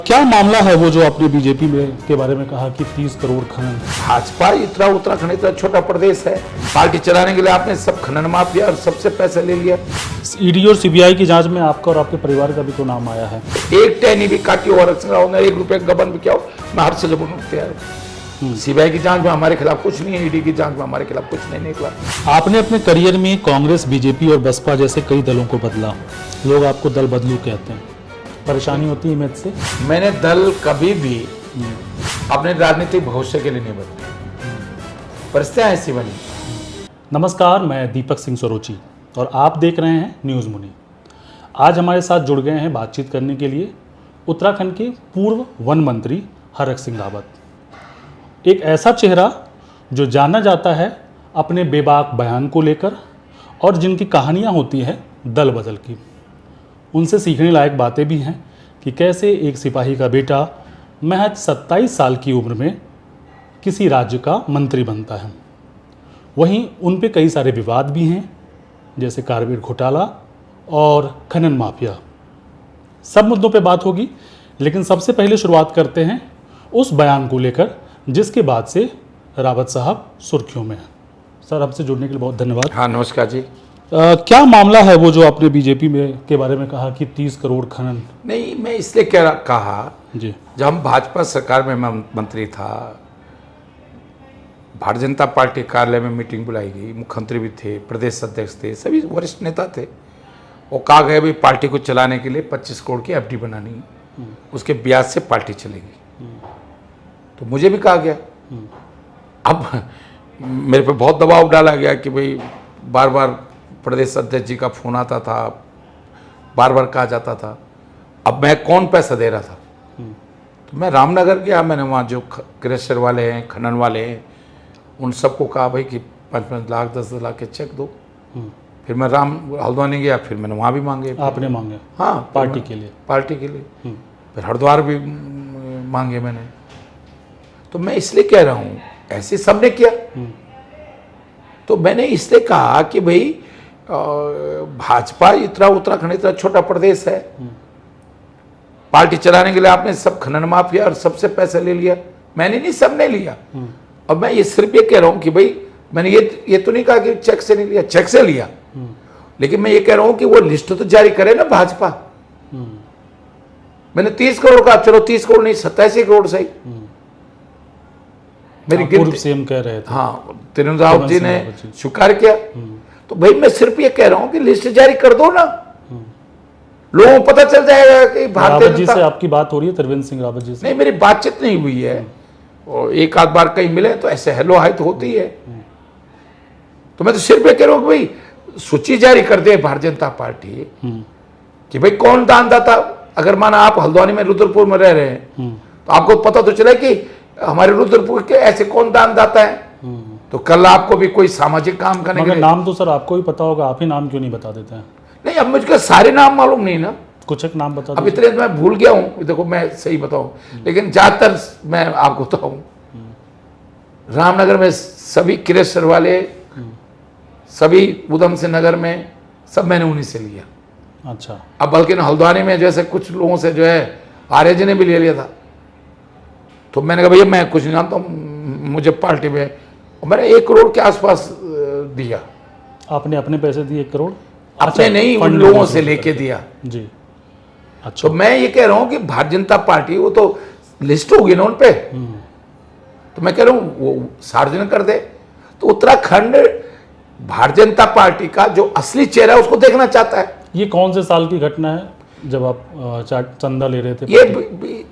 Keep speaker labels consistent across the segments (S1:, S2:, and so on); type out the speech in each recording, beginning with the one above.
S1: क्या मामला है वो जो आपने बीजेपी में के बारे में कहा कि 30 करोड़ खनन?
S2: भाजपा इतना उत्तराखंड इतना छोटा प्रदेश है, पार्टी चलाने के लिए आपने सब खनन माफिया और सबसे पैसा ले लिया।
S1: ईडी और सीबीआई की जांच में आपका और आपके परिवार का भी तो नाम आया है।
S2: एक टहनी भी काटी हो, एक रुपए का गबन भी क्या हो, मैं हर से जबन तैयार हूँ। सीबीआई की जांच में हमारे खिलाफ कुछ नहीं है, ईडी की जांच में हमारे खिलाफ कुछ नहीं निकला।
S1: आपने अपने करियर में कांग्रेस, बीजेपी और बसपा जैसे कई दलों को बदला। लोग आपको दल बदलू कहते हैं, परेशानी होती है इमेज से?
S2: मैंने दल कभी भी अपने राजनीतिक भविष्य के लिए नहीं बदले, परिस्थितियां ऐसी बनी।
S1: नमस्कार, मैं दीपक सिंह सरोची और आप देख रहे हैं न्यूज़ मुनि। आज हमारे साथ जुड़ गए हैं बातचीत करने के लिए उत्तराखंड के पूर्व वन मंत्री हरक सिंह रावत। एक ऐसा चेहरा जो जाना जाता है अपने बेबाक बयान को लेकर और जिनकी कहानियाँ होती हैं दल बदल की। उनसे सीखने लायक बातें भी हैं कि कैसे एक सिपाही का बेटा महज 27 साल की उम्र में किसी राज्य का मंत्री बनता है। वहीं उन पे कई सारे विवाद भी हैं, जैसे कारबेट घोटाला और खनन माफिया। सब मुद्दों पे बात होगी, लेकिन सबसे पहले शुरुआत करते हैं उस बयान को लेकर जिसके बाद से रावत साहब सुर्खियों में हैं। सर, आपसे जुड़ने के लिए बहुत धन्यवाद।
S2: हाँ, नमस्कार जी।
S1: क्या मामला है वो जो आपने बीजेपी में के बारे में कहा कि 30 करोड़ खनन?
S2: नहीं, मैं इसलिए क्या कहा
S1: जी,
S2: जब हम भाजपा सरकार में मंत्री था, भारतीय जनता पार्टी कार्यालय में मीटिंग बुलाई गई, मुख्यमंत्री भी थे, प्रदेश अध्यक्ष थे, सभी वरिष्ठ नेता थे। वो कहा गया भाई पार्टी को चलाने के लिए 25 करोड़ की एफडी बनानी, उसके ब्याज से पार्टी चलेगी। तो मुझे भी कहा गया। अब मेरे पे बहुत दबाव डाला गया कि भाई बार बार प्रदेश अध्यक्ष जी का फोन आता था, बार बार कहा जाता था। अब मैं कौन पैसा दे रहा था? तो मैं रामनगर गया, मैंने वहाँ जो क्रेशर वाले हैं, खनन वाले हैं, उन सबको कहा भाई कि 5-5 लाख 10-10 लाख के चेक दो। फिर मैं हल्द्वानी गया, फिर मैंने वहाँ भी मांगे।
S1: आपने मांगे?
S2: हाँ,
S1: पार्टी के लिए?
S2: पार्टी के लिए। फिर हरिद्वार भी मांगे मैंने। तो मैं इसलिए कह रहा हूँ, ऐसे सबने किया। तो मैंने इसलिए कहा कि भाई भाजपा इतना उत्तराखंड इतना छोटा प्रदेश है, पार्टी चलाने के लिए आपने सब खनन माफिया और सबसे पैसा ले लिया। मैंने नहीं, सबने लिया। अब मैं ये सिर्फ ये कह रहा हूं कि भाई मैंने ये तो नहीं कहा कि चेक से नहीं लिया, चेक से लिया। लेकिन मैं ये कह रहा हूं कि वो लिस्ट तो जारी करे ना भाजपा। मैंने 30 करोड़ कहा, चलो 30 करोड़ नहीं 87 करोड़ सही। मेरी
S1: पूर्व सीएम कह रहे थे।
S2: हाँ, त्रिवेंद्र रावत जी ने स्वीकार किया। तो भाई मैं सिर्फ ये कह रहा हूं कि लिस्ट जारी कर दो ना, लोगों को पता चल जाएगा कि भारतीय
S1: रावत जी से आपकी बात हो रही है? त्रिवेंद्र सिंह रावत जी से?
S2: नहीं, मेरी बातचीत नहीं हुई है। और एक आध बार कहीं मिले तो ऐसे हेलो हाय तो होती है। तो मैं तो सिर्फ ये कह रहा हूं कि भाई सूची जारी कर दे भारतीय जनता पार्टी कि भाई कौन दानदाता। अगर माना आप हल्द्वानी में, रुद्रपुर में रह रहे हैं, तो आपको पता तो चले कि हमारे रुद्रपुर के ऐसे कौन दानदाता है। तो कल आपको भी कोई सामाजिक काम करने के लिए,
S1: नाम तो सर आपको ही पता होगा, आप ही नाम क्यों नहीं बता देते हैं?
S2: नहीं, अब मुझको सारे नाम मालूम नहीं ना,
S1: कुछ एक नाम बता
S2: अब इतने मैं भूल गया हूं। देखो मैं सही बताऊं, लेकिन ज्यादातर मैं आपको बताऊं, रामनगर में सभी क्रेशर वाले, सभी उधम सिंह नगर में सब मैंने उन्हीं से लिया।
S1: अच्छा।
S2: अब बल्कि हल्द्वानी में जैसे कुछ लोगों से जो है आर्य जी ने भी ले लिया था। तो मैंने कहा भैया मैं कुछ नहीं जानता हूँ, मुझे पार्टी में, मैंने 1 करोड़ के आसपास दिया।
S1: आपने अपने पैसे दिए 1 करोड़?
S2: अपने नहीं, उन लोगों से लेके दिया
S1: जी। अच्छा।
S2: तो मैं ये कह रहा हूँ कि भारतीय जनता पार्टी, वो तो लिस्ट होगी ना उन पे, तो मैं कह रहा हूँ वो सार्वजनिक कर दे। तो उत्तराखंड भारतीय जनता पार्टी का जो असली चेहरा है उसको देखना चाहता है।
S1: ये कौन से साल की घटना है जब आप चंदा ले रहे थे?
S2: ये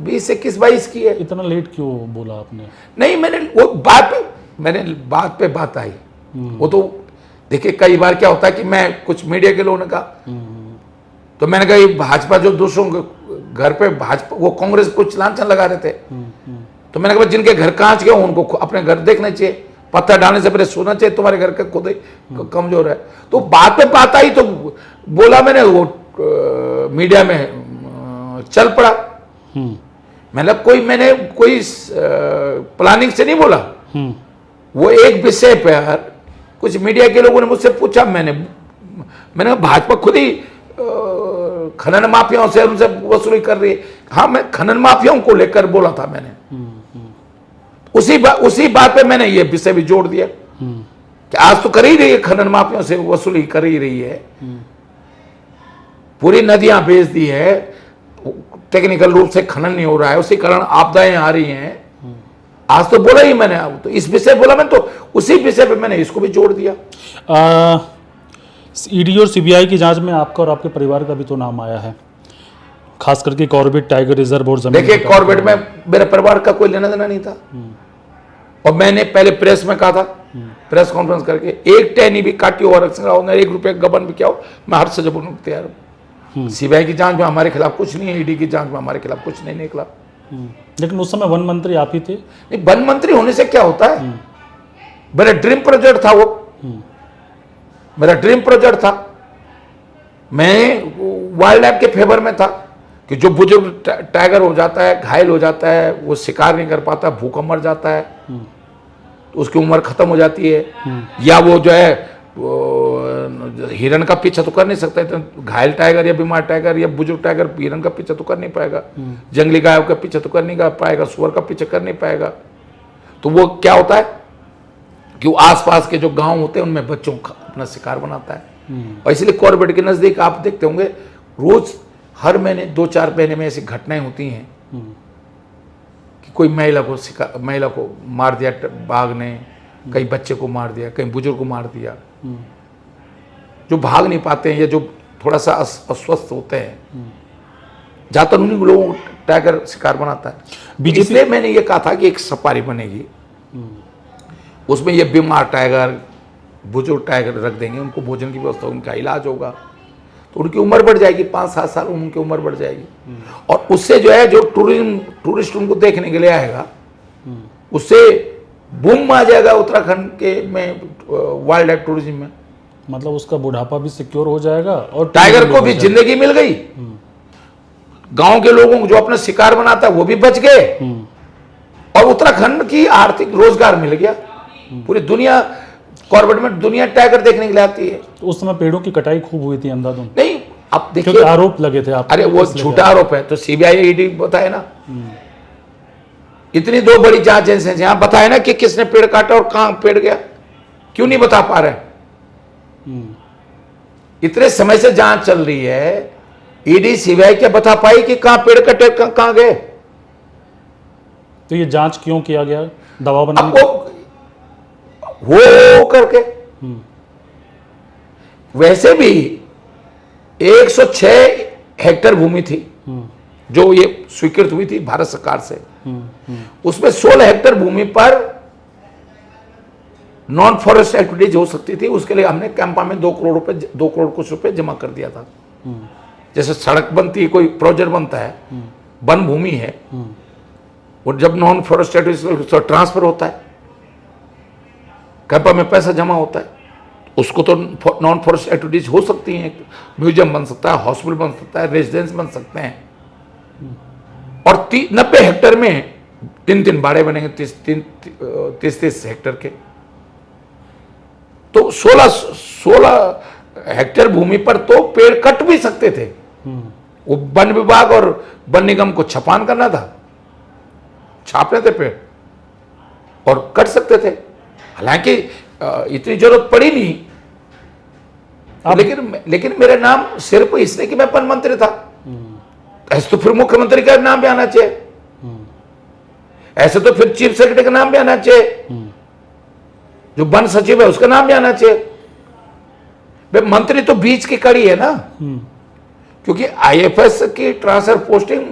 S2: 20-21-22 की है।
S1: इतना लेट क्यों बोला आपने?
S2: नहीं, मैंने बात पे बात आई। वो तो देखिए कई बार क्या होता है कि मैं कुछ मीडिया के लोगों ने कहा, तो मैंने कहा ये भाजपा जो दूसरों के घर पे भाजपा, वो कांग्रेस कुछ लांछन लगा रहे थे। तो मैंने कहा जिनके घर कांच गए उनको अपने घर देखना चाहिए, पत्थर डालने से पहले सोना चाहिए, तुम्हारे घर का खुद ही कमजोर है। तो बात पे बात आई तो बोला मैंने, वो मीडिया में चल पड़ा। मैंने कोई प्लानिंग से नहीं बोला। वो एक विषय पर कुछ मीडिया के लोगों ने मुझसे पूछा, मैंने भाजपा खुद ही खनन माफियाओं से उनसे वसूली कर रही है। हाँ, मैं खनन माफियाओं को लेकर बोला था मैंने, उसी बात पे मैंने ये विषय भी जोड़ दिया कि आज तो कर ही रही है, खनन माफियाओं से वसूली कर ही रही है, पूरी नदियां बेच दी है, टेक्निकल रूप से खनन नहीं हो रहा है, उसी कारण आपदाएं आ रही हैं। आज तो बोला ही मैंने, तो इस विषय बोला मैंने, तो उसी विषय पे मैंने इसको भी जोड़ दिया।
S1: ईडी और सीबीआई की जांच में आपका और आपके परिवार का भी तो नाम आया है, खास करके कॉर्बेट टाइगर रिजर्व और जमीन।
S2: देखिए, कॉर्बेट में मेरे परिवार का कोई लेना देना नहीं था, और मैंने पहले प्रेस में कहा था, प्रेस कॉन्फ्रेंस करके, एक टहनी भी काटी हो हरक सिंह रावत ने, 1 रुपये गबन भी किया हो, मैं हर सजा बोलने को तैयार हूँ। सीबीआई की जांच में हमारे खिलाफ कुछ नहीं है, ईडी की जांच में हमारे खिलाफ कुछ नहीं निकला।
S1: लेकिन उस समय वन मंत्री आप ही थे।
S2: नहीं, वन मंत्री होने से क्या होता है, मेरा ड्रीम प्रोजेक्ट था वो, मेरा ड्रीम प्रोजेक्ट था। मैं वाइल्ड लाइफ के फेवर में था कि जो बुजुर्ग टाइगर हो जाता है, घायल हो जाता है, वो शिकार नहीं कर पाता, भूखा मर जाता है, तो उसकी उम्र खत्म हो जाती है, या वो जो है हिरन का पीछा तो कर नहीं सकता, तो घायल टाइगर या बीमार टाइगर या बुजुर्ग टाइगर हिरन का पीछा तो कर नहीं पाएगा, जंगली गायों का पीछा तो कर नहीं पाएगा, सुअर का पीछा कर नहीं पाएगा। तो वो क्या होता है कि वो आसपास के जो गांव होते हैं उनमें बच्चों का अपना शिकार बनाता है। और इसलिए कॉर्बेट के नजदीक आप देखते होंगे, रोज हर महीने 2-4 महीने में ऐसी घटनाएं होती हैं कि कोई महिला को मार दिया बाघ ने, कई बच्चे को मार दिया, कई बुजुर्ग को मार दिया, जो भाग नहीं पाते हैं या जो थोड़ा सा अस्वस्थ होते हैं, ज्यादातर उन्हीं लोगों को टाइगर शिकार बनाता है। इसलिए मैंने ये कहा था कि एक सफारी बनेगी, उसमें ये बीमार टाइगर, बुजुर्ग टाइगर रख देंगे, उनको भोजन की व्यवस्था, उनका इलाज होगा, तो उनकी उम्र बढ़ जाएगी, 5-7 साल उनकी उम्र बढ़ जाएगी, और उससे जो है जो टूरिस्ट उनको देखने के लिए आएगा, उससे बूम आ जाएगा उत्तराखंड के में वाइल्ड लाइफ टूरिज्म में।
S1: मतलब उसका बुढ़ापा भी सिक्योर हो जाएगा और
S2: टाइगर को भी जिंदगी मिल गई, गांव के लोगों को जो अपना शिकार बनाता है वो भी बच गए, और उत्तराखंड की आर्थिक रोजगार मिल गया। पूरी दुनिया कॉर्बेट में दुनिया टाइगर देखने के लिए आती है।
S1: तो उस समय पेड़ों की कटाई खूब हुई थी अंधाधुंध।
S2: नहीं, आप देखिए,
S1: क्योंकि आरोप लगे थे आप।
S2: अरे वो झूठा आरोप है, तो सीबीआई ईडी बताए ना, इतनी 2 बड़ी जांच एजेंसियां बताए ना कि किसने पेड़ काटा और कहां पेड़ गया, क्यों नहीं बता पा रहे? इतने समय से जांच चल रही है, ईडी सीबीआई क्या बता पाई कि कहां पेड़ कटे, कहां गए?
S1: तो ये जांच क्यों किया गया? दबाव बनाने
S2: हो करके। वैसे भी 106 हेक्टेयर भूमि थी जो ये स्वीकृत हुई थी भारत सरकार से, उसमें 16 हेक्टेयर भूमि पर नॉन फॉरेस्ट एक्टिविटीज हो सकती थी। उसके लिए हमने कैंपा में 2 करोड़ कुछ रुपए जमा कर दिया था। जैसे सड़क बनती है, कोई प्रोजेक्ट बनता है, वन भूमि है, और जब नॉन फॉरेस्ट एक्टिविटीज ट्रांसफर होता है, कैंपा में पैसा जमा होता है, उसको तो नॉन फॉरेस्ट एक्टिविटीज हो सकती हैं, म्यूजियम बन सकता है, हॉस्पिटल बन सकता है, रेजिडेंस बन सकते हैं, और 90 हेक्टेयर में 3 बाड़े बनेंगे, 30 हेक्टेयर के। तो 16 हेक्टेयर भूमि पर तो पेड़ कट भी सकते थे, वो वन विभाग और वन निगम को छपान करना था, छापने थे पेड़ और कट सकते थे। हालांकि इतनी जरूरत पड़ी नहीं, लेकिन मेरा नाम सिर्फ इसलिए कि मैं वन मंत्री था, ऐसे तो फिर मुख्यमंत्री का नाम भी आना चाहिए, ऐसे तो फिर चीफ सेक्रेटरी का नाम भी आना चाहिए, जो वन सचिव है उसका नाम भी आना चाहिए। भाई मंत्री तो बीच की कड़ी है ना, क्योंकि आईएफएस की ट्रांसफर पोस्टिंग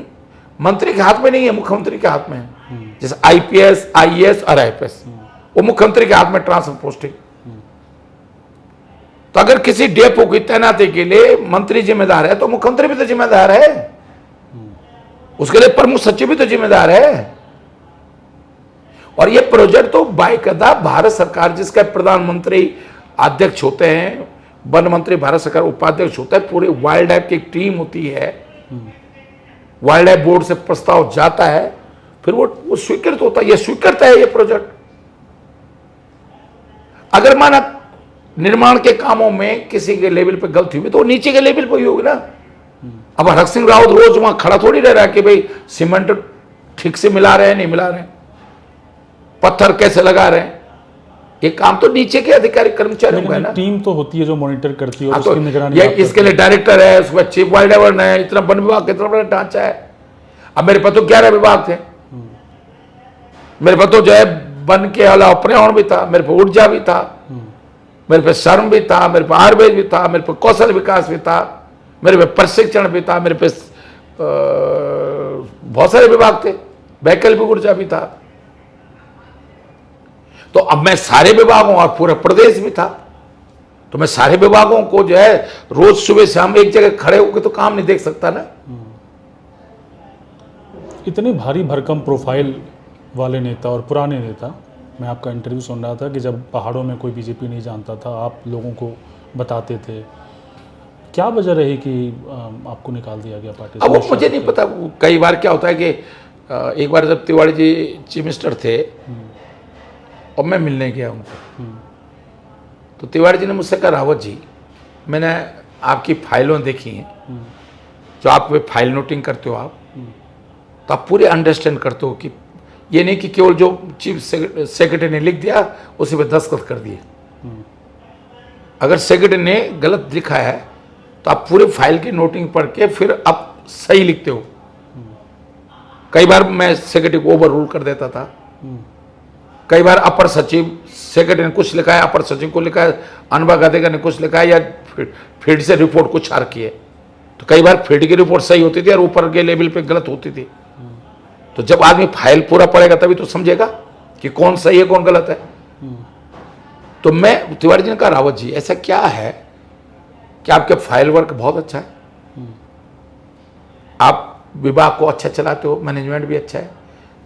S2: मंत्री के हाथ में नहीं है, मुख्यमंत्री के हाथ में है। जैसे आईपीएस, आईएएस और आईएफएस वो मुख्यमंत्री के हाथ में ट्रांसफर पोस्टिंग। तो अगर किसी डेपो की तैनाती के लिए मंत्री जिम्मेदार है तो मुख्यमंत्री भी तो जिम्मेदार है, उसके लिए प्रमुख सचिव भी तो जिम्मेदार है। और ये प्रोजेक्ट तो बाकायदा भारत सरकार, जिसका प्रधानमंत्री अध्यक्ष होते हैं, वन मंत्री भारत सरकार उपाध्यक्ष होता है, पूरे वाइल्ड लाइफ की एक टीम होती है, वाइल्ड लाइफ बोर्ड से प्रस्ताव जाता है, फिर वो स्वीकृत होता है, ये स्वीकृत है ये प्रोजेक्ट। अगर माना निर्माण के कामों में किसी के लेवल पे गलती हुई तो नीचे के लेवल पे ही होगी ना, अब हरक सिंह रावत रोज वहां खड़ा थोड़ी रह रहा है कि भाई सीमेंट ठीक से मिला रहे हैं नहीं मिला रहे हैं, पत्थर कैसे लगा रहे हैं। ये काम तो नीचे के अधिकारी कर्मचारियों का है ना।
S1: टीम तो होती है जो मॉनिटर करती है और
S2: तो
S1: उसकी निगरानी
S2: ये
S1: आप
S2: इसके लिए डायरेक्टर है, उसके बाद चीफ वाइल्ड लाइफ है, इतना वन विभाग का इतना बड़ा ढांचा है। अब मेरे पास तो 11 विभाग थे, मेरे पास तो जो है वन के अलावा पर्यावरण भी था, मेरे पास ऊर्जा भी था, मेरे पे श्रम भी था, मेरे पे आयुर्वेद भी था, मेरे पे कौशल विकास भी था, मेरे पे प्रशिक्षण भी था, मेरे पे बहुत सारे विभाग थे, वैकल्पिक ऊर्जा भी था। तो अब मैं सारे विभागों और पूरा प्रदेश भी था, तो मैं सारे विभागों को जो है रोज सुबह शाम एक जगह खड़े होकर तो काम नहीं देख सकता ना।
S1: इतनी भारी भरकम प्रोफाइल वाले नेता और पुराने नेता, मैं आपका इंटरव्यू सुन रहा था कि जब पहाड़ों में कोई बीजेपी नहीं जानता था आप लोगों को बताते थे, क्या वजह रही कि आपको निकाल दिया गया पार्टी से?
S2: अब वो मुझे नहीं पता। कई बार क्या होता है कि एक बार जब तिवारी जी चीफ मिनिस्टर थे और मैं मिलने गया उनको, तो तिवारी जी ने मुझसे कहा रावत जी मैंने आपकी फाइलों देखी हैं, जो आप वे फाइल नोटिंग करते हो आप, तो आप पूरे अंडरस्टैंड करते हो कि ये नहीं कि केवल जो चीफ सेक्रेटरी ने लिख दिया उसी पे दस्तखत कर दिए। अगर सेक्रेटरी ने गलत लिखा है तो आप पूरे फाइल की नोटिंग पढ़ के फिर आप सही लिखते हो। कई बार मैं सेक्रेटरी को ओवर रूल कर देता था, कई बार अपर सचिव सेक्रेटरी ने कुछ लिखा है, अपर सचिव को लिखा है, अनुभव गादेकर ने कुछ लिखा है, या फील्ड से रिपोर्ट कुछ आ रखी है, तो कई बार फील्ड की रिपोर्ट सही होती थी और ऊपर के लेवल पे गलत होती थी। तो जब आदमी फाइल पूरा पढ़ेगा तभी तो समझेगा कि कौन सही है कौन गलत है। तो मैं तिवारी जी ने कहा रावत जी ऐसा क्या है कि आपके फाइल वर्क बहुत अच्छा है, आप विभाग को अच्छा चलाते हो, मैनेजमेंट भी अच्छा है,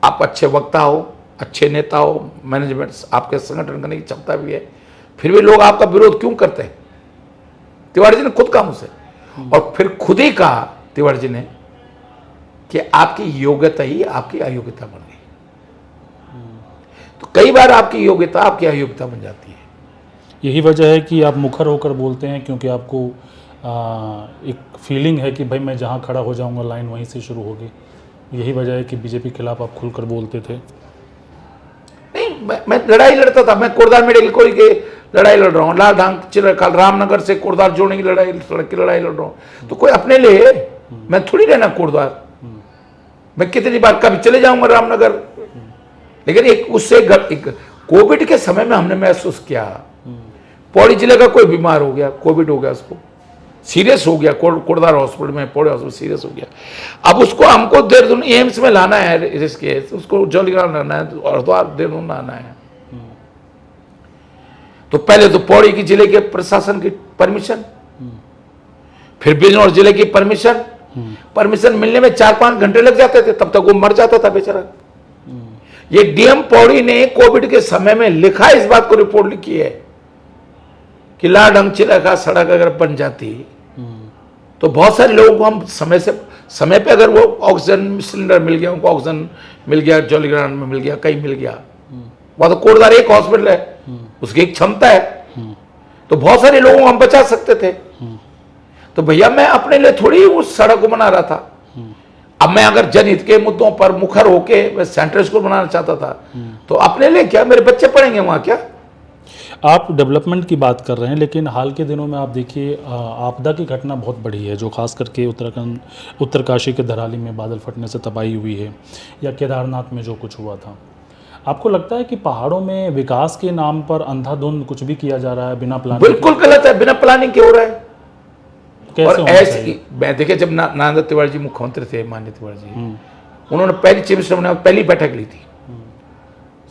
S2: आप अच्छे वक्ता हो, अच्छे नेता हो, मैनेजमेंट आपके संगठन करने की क्षमता भी है, फिर भी लोग आपका विरोध क्यों करते हैं? तिवारी जी ने खुद कहा मुझसे, और फिर खुद ही कहा तिवारी जी ने कि आपकी योग्यता ही आपकी अयोग्यता बन गई। तो कई बार आपकी योग्यता आपकी अयोग्यता बन जाती है।
S1: यही वजह है कि आप मुखर होकर बोलते हैं, क्योंकि आपको एक फीलिंग है कि भाई मैं जहां खड़ा हो जाऊंगा लाइन वहीं से शुरू होगी। यही वजह है कि बीजेपी के खिलाफ आप खुलकर बोलते थे।
S2: नहीं, मैं लड़ाई लड़ता था। मैं कोटद्वार मेडिकल कॉलेज की लड़ाई लड़ रहा हूँ, लाल रामनगर से कोटद्वार जोड़ने की लड़ाई लड़ रहा हूँ। तो कोई अपने लिए मैं थोड़ी रहना कोटद्वार, मैं कितनी बार कभी चले जाऊंगा रामनगर। लेकिन एक उससे कोविड के समय में हमने महसूस किया, पौड़ी जिले का कोई बीमार हो गया, कोविड हो गया, उसको सीरियस हो गया, कोटद्वार हॉस्पिटल में, पौड़ी हॉस्पिटल सीरियस हो गया। अब उसको हमको देहरादून एम्स में लाना है, इसके उसको जौलीग्राम लाना है, हरिद्वार देहरादून लाना है। तो पहले तो पौड़ी की जिले के प्रशासन की परमिशन, फिर बिजनौर जिले की परमिशन मिलने में 4-5 घंटे लग जाते थे, तब तक वो मर जाता था बेचारा। ये डीएम पौड़ी ने कोविड के समय में लिखा, इस बात को रिपोर्ट लिखी है कि लाडंग चिला का सड़क अगर बन जाती तो बहुत सारे लोगों को हम समय पे अगर वो ऑक्सीजन सिलेंडर मिल गया, उनको ऑक्सीजन मिल गया, जौलीग्राम में मिल गया, कहीं मिल गया। वहां तो कोटद्वार एक हॉस्पिटल है, उसकी एक क्षमता है, तो बहुत सारे लोगों को हम बचा सकते थे। तो भैया मैं अपने लिए थोड़ी उस सड़क को बना रहा था। अब मैं अगर जनहित के मुद्दों पर मुखर होके मैं सेंट्रल स्कूल बनाना चाहता था, तो अपने लिए क्या, मेरे बच्चे पढ़ेंगे वहां क्या?
S1: आप डेवलपमेंट की बात कर रहे हैं, लेकिन हाल के दिनों में आप देखिए आपदा की घटना बहुत बढ़ी है, जो खास करके उत्तरकाशी के धराली में बादल फटने से तबाही हुई है, या केदारनाथ में जो कुछ हुआ था। आपको लगता है कि पहाड़ों में विकास के नाम पर अंधाधुंध कुछ भी किया जा रहा है बिना प्लानिंग?
S2: बिल्कुल गलत है, बिना प्लानिंग के हो रहा है।
S1: कैसे
S2: और ऐसे मैं देखिए, जब नारायण तिवारी जी मुख्यमंत्री थे, माननीय तिवारी जी, उन्होंने पहली चीफ मिनिस्टर बनाया, पहली बैठक ली थी।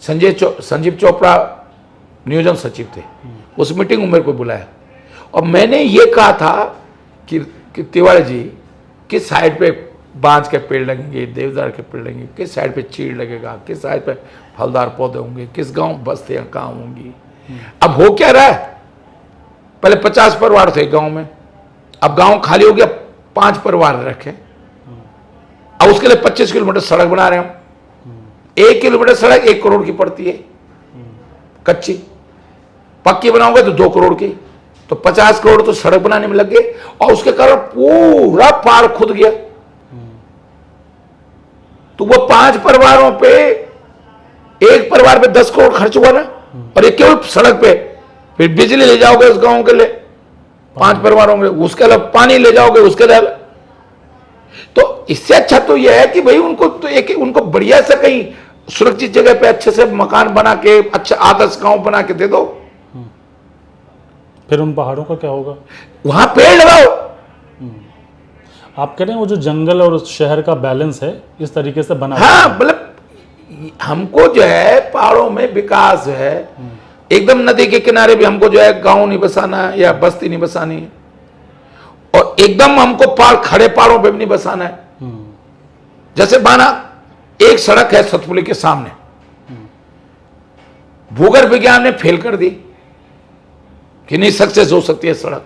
S2: संजीव चोपड़ा नियोजन सचिव थे, उस मीटिंग में मेरे को बुलाया और मैंने ये कहा था कि तिवारी जी किस साइड पे बांज के पेड़ लगेंगे, देवदार के पेड़ लगेंगे, किस साइड पे चीड़ लगेगा, किस साइड पे फलदार पौधे होंगे, किस गांव बस्तियां कहाँ होंगी। अब हो क्या रहा है, पहले 50 परिवार थे गांव में, अब गांव खाली हो गया, 5 परिवार रखे। अब उसके लिए 25 किलोमीटर सड़क बना रहे हम। 1 किलोमीटर सड़क 1 करोड़ की पड़ती है, कच्ची। पक्की बनाओगे तो 2 करोड़ की, तो 50 करोड़ तो सड़क बनाने में लग गए और उसके कारण पूरा पहाड़ खुद गया। तो वो 5 परिवारों पे, एक परिवार पे 10 करोड़ खर्च हुआ ना, और ये केवल सड़क पे। फिर बिजली ले जाओगे उस गांव के लिए 5 परिवारों के, उसके अलावा पानी ले जाओगे उसके अलावा। तो इससे अच्छा तो यह है कि भाई उनको तो एक उनको बढ़िया से कहीं सुरक्षित जगह पे अच्छे से मकान बना के, अच्छा आदर्श गांव बना के दे दो।
S1: फिर उन पहाड़ों का क्या होगा?
S2: वहां पेड़ लगाओ।
S1: आप कह रहे हैं वो जो जंगल और शहर का बैलेंस है इस तरीके से बना।
S2: हाँ, मतलब हमको जो है पहाड़ों में विकास है, एकदम नदी के किनारे भी हमको जो है गांव नहीं बसाना या बस्ती नहीं बसानी है, और एकदम हमको पहाड़ खड़े पहाड़ों पे भी नहीं बसाना है। जैसे माना एक सड़क है सतपुली के सामने, भूगर्भ विज्ञान ने फेल कर दी कि नहीं सक्सेस हो सकती है सड़क।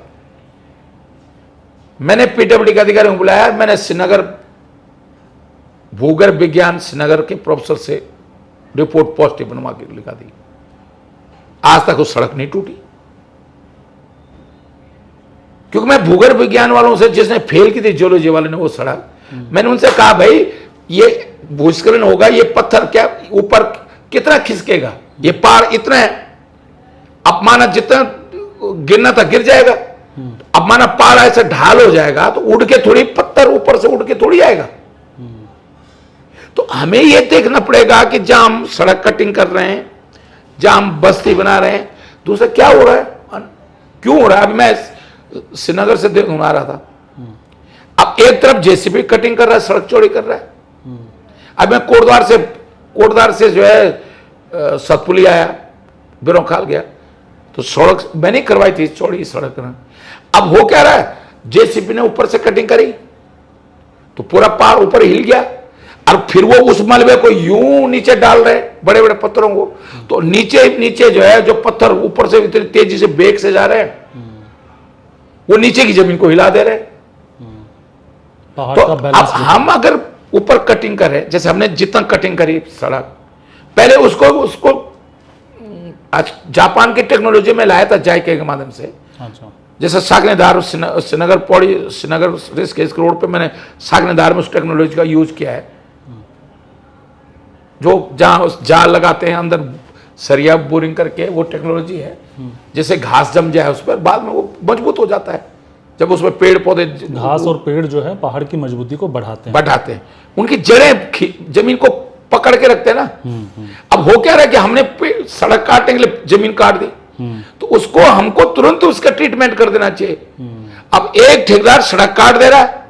S2: मैंने पीडब्ल्यूडी के अधिकारी को बुलाया, मैंने श्रीनगर भूगर्भ विज्ञान श्रीनगर के प्रोफेसर से रिपोर्ट पॉजिटिव बनवा के लिखा दी। आज तक वो सड़क नहीं टूटी, क्योंकि मैं भूगर्भ विज्ञान वालों से, जिसने फेल की थी जियोलॉजी वाले ने वो सड़क, मैंने उनसे कहा भाई ये भूस्खलन होगा, ये पत्थर क्या ऊपर कितना खिसकेगा, ये पहाड़ इतना है, अब माना जितना गिरना था गिर जाएगा, अब माना पहाड़ ऐसे ढाल हो जाएगा तो उड़ के थोड़ी, पत्थर ऊपर से उड़ के थोड़ी आएगा। तो हमें यह देखना पड़ेगा कि जहां हम सड़क कटिंग कर रहे हैं, जहां हम बस्ती बना रहे हैं, दूसरा क्या हो रहा है, क्यों हो रहा है। अभी मैं श्रीनगर से आ रहा था, अब एक तरफ जेसीबी कटिंग कर रहा है, सड़क चौड़ी कर रहा है। अब मैं कोटद्वार से जो है सतपुली आया, बिरोखाल गया, तो सड़क मैंने करवाई थी चौड़ी सड़क ना। अब हो क्या रहा है, जेसीबी ने ऊपर से कटिंग करी तो पूरा पहाड़ ऊपर हिल गया, और फिर वो उस मलबे को यूं नीचे डाल रहे बड़े बड़े पत्थरों को, तो नीचे नीचे जो है जो पत्थर ऊपर से इतनी तेजी से बेग से जा रहे हैं, वो नीचे की जमीन को हिला दे रहे हैं। तो अब हम अगर ऊपर कटिंग करें, जैसे हमने जितना कटिंग करी सड़क, पहले उसको आज जापान की टेक्नोलॉजी में लाया था जायके के माध्यम से।
S1: अच्छा।
S2: जैसे सागनेदार श्रीनगर पौड़ी, श्रीनगर ऋषिकेश रोड पे मैंने सागनेदार में उस टेक्नोलॉजी का यूज किया है, जो जहां उस जाल लगाते हैं अंदर सरिया बोरिंग करके, वो टेक्नोलॉजी है। जैसे घास जम जाए उस पर, बाद में वो मजबूत हो जाता है जब उसमें पेड़ पौधे,
S1: घास और पेड़ जो है पहाड़ की मजबूती को बढ़ाते हैं, उनकी जड़ें जमीन को पकड़ के रखते हैं ना। अब हो क्या रहा है कि हमने सड़क काटने के लिए जमीन काट दी, तो उसको हमको तुरंत उसका ट्रीटमेंट कर देना चाहिए। अब एक ठेकेदार सड़क काट दे रहा है,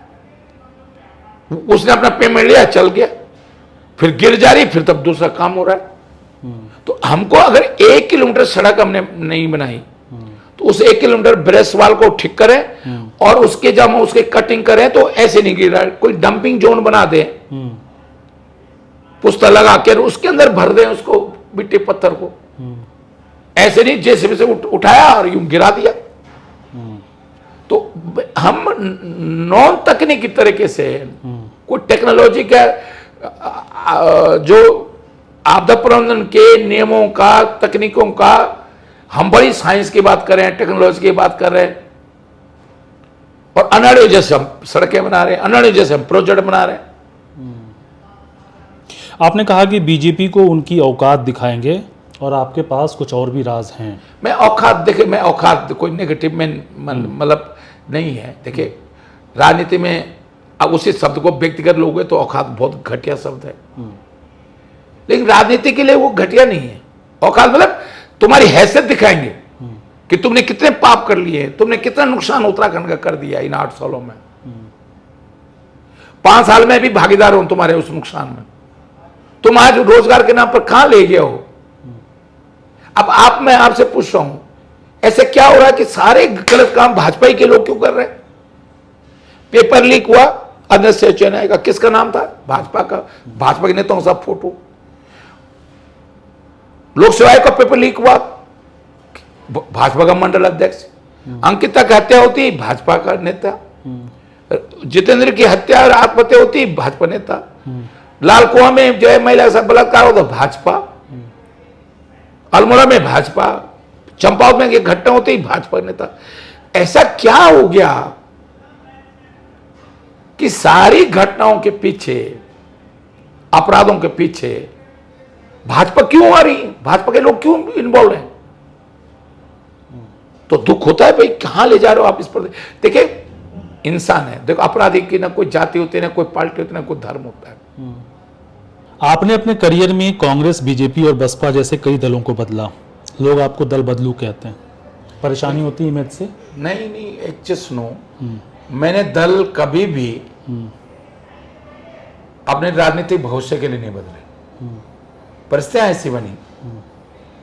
S1: उसने अपना पेमेंट लिया, चल गया, फिर गिर जा रही, फिर तब दूसरा काम हो रहा है। तो हमको अगर 1 किलोमीटर सड़क हमने नहीं बनाई, तो उस 1 किलोमीटर ब्रेस वाल को ठीक करें, और उसके जब हम उसके कटिंग करें तो ऐसे नहीं गिर रहा है, कोई डंपिंग जोन बना दे, पुस्ता लगा के उसके अंदर भर दें उसको, मिट्टी पत्थर को, ऐसे नहीं जेसीबी से उठाया और यूं गिरा दिया। तो हम नॉन तकनीकी तरीके से कोई टेक्नोलॉजी का जो आपदा प्रबंधन के नियमों का, तकनीकों का, हम बड़ी साइंस की बात कर रहे हैं, टेक्नोलॉजी की बात कर रहे हैं, और अनाड़े जैसे हम सड़कें बना रहे हैं, अनाड़े जैसे हम प्रोजेक्ट बना रहे हैं। आपने कहा कि बीजेपी को उनकी औकात दिखाएंगे, और आपके पास कुछ और भी राज हैं।
S2: मैं औकात, देखिए मैं औकात कोई नेगेटिव में मतलब नहीं है। देखिए राजनीति में अब उसी शब्द को व्यक्तिगत लोगे तो औकात बहुत घटिया शब्द है, लेकिन राजनीति के लिए वो घटिया नहीं है। औकात मतलब तुम्हारी हैसियत दिखाएंगे कि तुमने कितने पाप कर लिए, तुमने कितना नुकसान उत्तराखंड का कर दिया इन 8 सालों में। 5 साल में भी भागीदार हूं तुम्हारे उस नुकसान में। तुम आज रोजगार के नाम पर कहां ले गए हो। अब मैं आपसे पूछ रहा हूं, ऐसे क्या हो रहा है कि सारे गलत काम भाजपा के लोग क्यों कर रहे हैं। पेपर लीक हुआ, अध्यक्ष चेन्नई का, किसका नाम था, भाजपा का, भाजपा के नेताओं का फोटो। लोकसभा का पेपर लीक हुआ, भाजपा का मंडल अध्यक्ष। अंकिता की हत्या होती, भाजपा का नेता। जितेंद्र की हत्या और आत्महत्या होती, भाजपा नेता। लाल कुआं में जो है महिला के साथ बलात्कार होता, भाजपा। अल्मोड़ा में भाजपा, चंपावत में घटना होती, भाजपा नेता। ऐसा क्या हो गया कि सारी घटनाओं के पीछे, अपराधों के पीछे भाजपा क्यों आ रही है, भाजपा के लोग क्यों इन्वॉल्व हैं? तो दुख होता है भाई, कहां ले जा रहे हो आप इस पर। देखिए इंसान है, देखो अपराधी की ना कोई जाति होती है, ना कोई पार्टी होती है, ना कोई धर्म होता है।
S1: आपने अपने करियर में कांग्रेस, बीजेपी और बसपा जैसे कई दलों को बदला। लोग आपको दल बदलू कहते हैं, परेशानी होती है इमेज से?
S2: नहीं नहीं, एक चीज सुनो, मैंने दल कभी भी अपने राजनीतिक भविष्य के लिए नहीं बदले। परिस्थितियां ऐसी बनी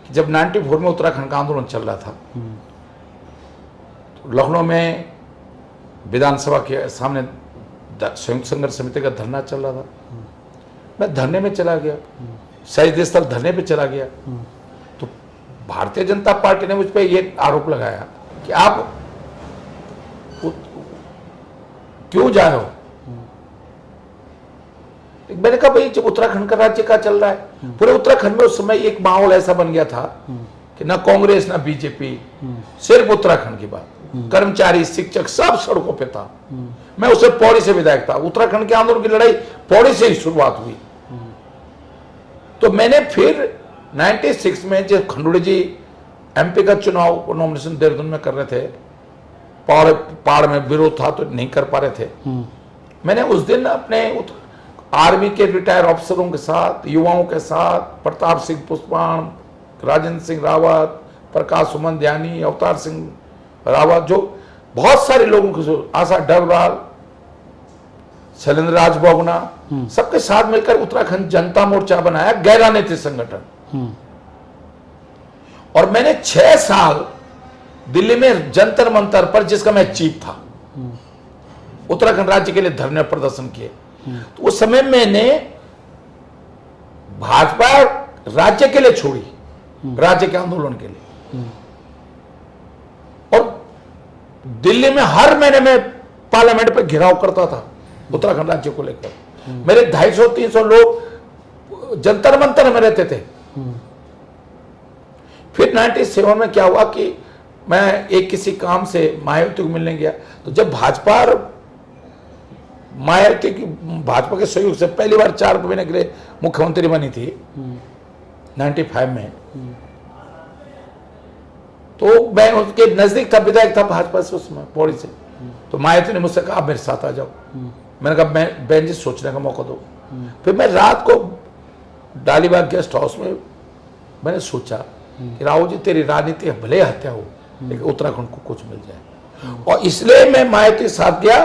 S2: कि जब 94 में उत्तराखंड का आंदोलन चल रहा था, तो लखनऊ में विधानसभा के सामने संयुक्त संघर्ष समिति का धरना चल रहा था। मैं धरने में चला गया, शहीद स्थल धरने पे चला गया। तो भारतीय जनता पार्टी ने मुझ पर यह आरोप लगाया कि आप क्यों जा रहे हो। मैंने कहा भाई जब उत्तराखंड का राज्य का चल रहा है, पूरे उत्तराखंड में उस समय एक माहौल ऐसा बन गया था कि ना कांग्रेस ना बीजेपी, सिर्फ उत्तराखंड की बात, कर्मचारी शिक्षक सब सड़कों पे था। मैं उसे पौड़ी से विधायक था, उत्तराखंड के आंदोलन की लड़ाई पौड़ी से ही शुरुआत हुई। तो मैंने फिर 96 में जब खंडूड़ी जी एमपी का चुनाव नॉमिनेशन देहरादून में कर रहे थे, पहाड़ में विरोध था तो नहीं कर पा रहे थे, मैंने उस दिन अपने आर्मी के रिटायर ऑफिसरों के साथ, युवाओं के साथ, प्रताप सिंह पुष्पाण, राजेंद्र सिंह रावत, प्रकाश सुमन ध्यानी, अवतार सिंह रावत, जो बहुत सारे लोगों के, आशा डबराल, शैलेंद्र राज बोगना, सबके साथ मिलकर उत्तराखंड जनता मोर्चा बनाया, गैर राजनीतिक संगठन। और मैंने 6 साल दिल्ली में जंतर मंतर पर, जिसका मैं चीफ था, उत्तराखंड राज्य के लिए धरने प्रदर्शन किए। तो उस समय मैंने भाजपा राज्य के लिए छोड़ी, राज्य के आंदोलन के लिए। और दिल्ली में हर महीने में पार्लियामेंट पे घेराव करता था उत्तराखंड राज्य को लेकर। मेरे 250-300 लोग जंतर मंतर में रहते थे। फिर 97 में क्या हुआ कि मैं एक किसी काम से मायावती को मिलने गया, तो जब भाजपा के सहयोग से पहली बार 4 महीने के लिए मुख्यमंत्री बनी थी 95 में, तो मैं उसके नजदीक था, विधायक था भाजपा से उसमें पौड़ी से। तो मायावती ने मुझसे कहा आप मेरे साथ आ जाओ। मैंने कहा मैं बहन जी सोचने का मौका दो। फिर मैं रात को डालीबाग गेस्ट हाउस में मैंने सोचा कि राहुल जी तेरी राजनीति भले हत्या हो, लेकिन उत्तराखंड को कुछ मिल जाए। और इसलिए मैं मायावती के साथ गया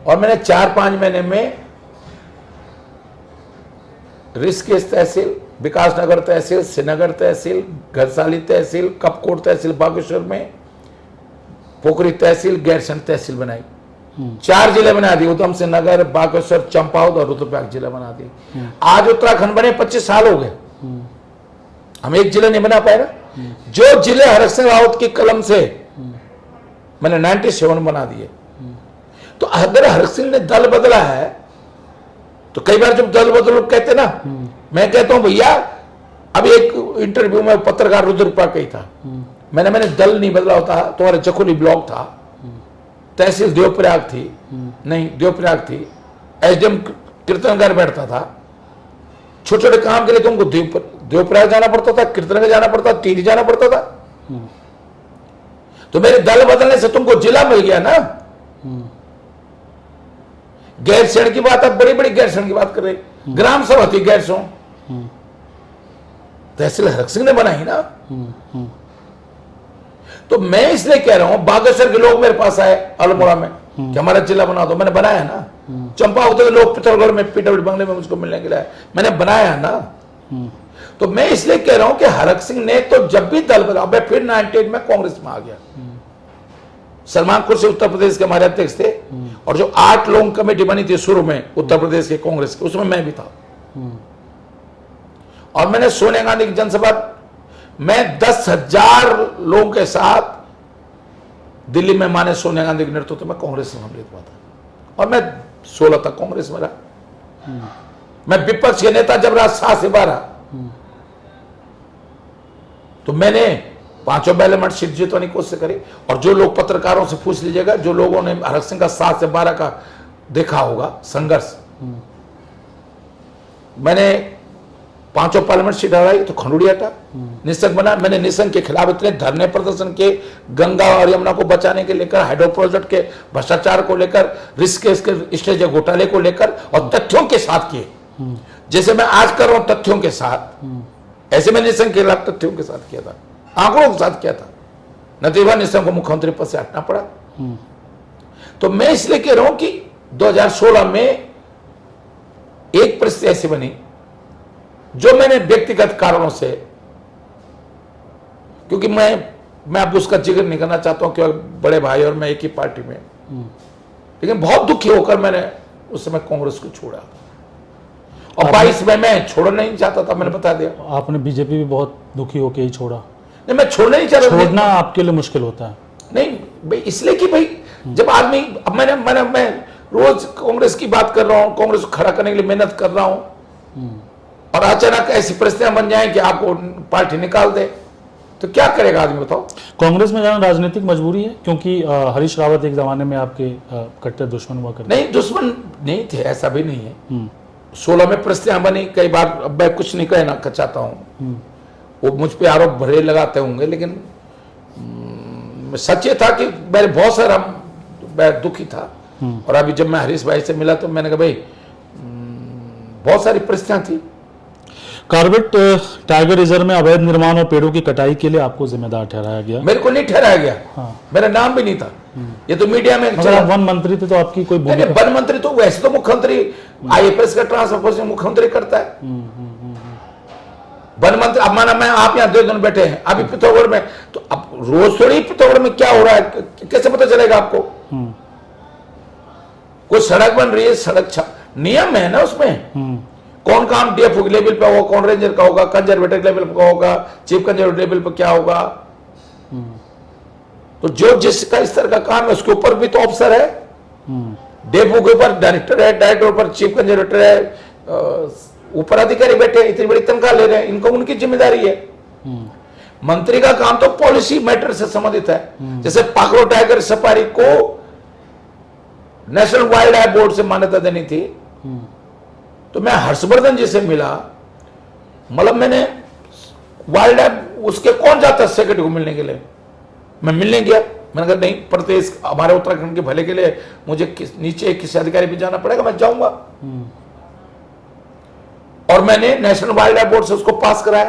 S2: और मैंने 4-5 महीने में ऋषिकेश तहसील, विकासनगर तहसील, श्रीनगर तहसील, घरसाली तहसील, कपकोट तहसील बागेश्वर में, पोखरी तहसील, गैरसैंण तहसील बनाई। 4 जिले बना दिए, उधम सिंह नगर, बागेश्वर, चंपावत और रुद्रप्रयाग जिला बना दिए। आज उत्तराखंड बने 25 साल हो गए, हम एक जिला नहीं बना पाए ना। जो जिले हरक सिंह रावत की कलम से मैंने 97 बना दिए। तो अगर हरक सिंह ने दल बदला है, तो कई बार जब दल बदलो कहते ना, मैं कहता हूं भैया, अभी एक इंटरव्यू में पत्रकार रुद्रप्रयाग कही था, मैंने दल नहीं बदला होता, तुम्हारे जखोली ब्लॉक था, तहसील देवप्रयाग थी, नहीं देवप्रयाग थी, एसडीएम कीर्तनगर बैठता था, छोटे छोटे काम के लिए तुमको देवप्रयाग जाना पड़ता था, कीर्तनगर जाना पड़ता, टिहरी जाना पड़ता था। तो मेरे दल बदलने से तुमको जिला मिल गया ना। गैरसैंण की बात, अब बड़ी बड़ी गैरसैंण की बात कर रहे, ग्राम सभा थी गैरसैंण, तहसील हरक सिंह ने बनाई ना। तो मैं इसलिए कह रहा हूं, बागेश्वर के लोग मेरे पास आए अल्मोड़ा में कि हमारा जिला बना दो, मैंने बनाया ना। चंपावत के लोग पिथौरागढ़ में पीडब्ल्यू बंगले में मुझको मिलने के लिए आए, मैंने बनाया ना। तो मैं इसलिए कह रहा हूं कि हरक सिंह ने तो जब भी दल बदला, मैं फिर 98 में कांग्रेस में आ गया। सलमान खुर्शीद उत्तर प्रदेश के हमारे अध्यक्ष थे, और जो 8 लोगों कमेटी बनी थी शुरू में उत्तर प्रदेश के कांग्रेस की, उसमें मैं भी था। और मैंने सोनिया गांधी की जनसभा में 10,000 लोगों के साथ दिल्ली में माने सोनिया गांधी के नेतृत्व में कांग्रेस में सम्मिलित हुआ था, और मैं 16 तक कांग्रेस में रहा। मैं विपक्ष के नेता जब रहा 7 से 12, तो मैंने 5 बैलेमेंट सीट जीतने की कोशिश करी। और जो लोग पत्रकारों से पूछ लीजिएगा, जो लोगों ने हरक सिंह का 7 से 12 का देखा होगा संघर्ष, मैंने 5 पार्लियामेंट सीट हराई तो खंडूड़ी हटा, निशंक बना। मैंने निशंक के खिलाफ इतने धरने प्रदर्शन के, गंगा और यमुना को बचाने के लेकर, हाइड्रो प्रोजेक्ट के भ्रष्टाचार को लेकर, रिस्क के स्टेज घोटाले को लेकर, और तथ्यों के साथ किए। जैसे मैं आज कर रहा हूं तथ्यों के साथ, ऐसे मैंने निशंक के खिलाफ तथ्यों के साथ किया था, आंकड़ों के साथ किया था। नतीजा निशंक को मुख्यमंत्री पद से हटना पड़ा। तो मैं इसलिए कह रहा हूं कि 2016 में एक परिस्थिति ऐसी बनी जो मैंने व्यक्तिगत कारणों से, क्योंकि मैं अब उसका जिक्र नहीं करना चाहता हूं क्योंकि बड़े भाई और मैं एक ही पार्टी में, लेकिन बहुत दुखी होकर मैंने उस समय कांग्रेस को छोड़ा। और 22 में मैं छोड़ना नहीं चाहता था, मैंने बता दिया।
S1: आपने बीजेपी भी बहुत दुखी होकर ही छोड़ा?
S2: नहीं, मैं छोड़ना नहीं चाहता।
S1: छोड़ना आपके लिए मुश्किल होता है?
S2: नहीं भाई, इसलिए कि भाई जब आदमी, अब मैं रोज कांग्रेस की बात कर रहा हूं, कांग्रेस को खड़ा करने के लिए मेहनत कर रहा हूं, और अचानक ऐसी परिस्थितियां बन जाएं कि आपको पार्टी निकाल दे, तो क्या करेगा आदमी, बताओ।
S1: कांग्रेस में जाना राजनीतिक मजबूरी है? क्योंकि हरीश रावत एक जमाने में आपके कट्टर दुश्मन हुआ करते।
S2: नहीं, दुश्मन नहीं थे, ऐसा भी नहीं है। 16 में परिस्थितियां बनी कई बार। अब मैं कुछ नहीं कहना चाहता हूं, वो मुझ पे आरोप भरे लगाते होंगे, लेकिन सच ये था कि मेरे बहुत सारा मैं दुखी था। और अभी जब मैं हरीश भाई से मिला तो मैंने कहा भाई बहुत सारी परिस्थितियां थी।
S1: कॉर्बेट टाइगर रिजर्व में अवैध निर्माण और पेड़ों की कटाई के लिए आपको जिम्मेदार ठहराया गया?
S2: मेरे को नहीं ठहराया गया। मेरा नाम भी नहीं था। ये तो मीडिया में
S1: चला। वन मंत्री थे तो आपकी कोई भूमिका?
S2: वन मंत्री तो वैसे तो मुख्यमंत्री IAS का ट्रांसफर मुख्यमंत्री करता है। वन मंत्री, अब माना मैं आप यहाँ 2 दिन बैठे हैं अभी पिथौरागढ़ में, तो अब रोज थोड़ी पिथौरागढ़ में क्या हो रहा है कैसे पता चलेगा आपको? कोई सड़क बन रही है, सड़क नियम है ना उसमें, कौन काम DFO लेवल पे होगा, कौन रेंजर का होगा, कंजर्वेटर लेवल का होगा, चीफ कंजर्वेटर लेवल पे क्या होगा। तो जो जिसका इस तरह का काम है उसके ऊपर भी तो अफसर है। DFO के ऊपर डायरेक्टर है, डायरेक्टर ऊपर चीफ कंजर्वेटर है, ऊपर अधिकारी बैठे हैं, इतनी बड़ी तनख्वाह ले रहे हैं, इनको उनकी जिम्मेदारी है। मंत्री का काम तो पॉलिसी मैटर से संबंधित है। जैसे पाखरो टाइगर सफारी को नेशनल वाइल्ड लाइफ बोर्ड से मान्यता देनी थी, तो मैं हर्षवर्धन जी से मिला, मतलब मैंने वाइल्ड लाइफ, उसके कौन जाता है सेक्रेटरी को मिलने के लिए, मैं मिलने गया। मैंने कहा नहीं, प्रदेश हमारे उत्तराखंड के भले के लिए मुझे नीचे किसी अधिकारी भी जाना पड़ेगा, मैं जाऊंगा। और मैंने नेशनल वाइल्ड लाइफ बोर्ड से उसको पास कराया।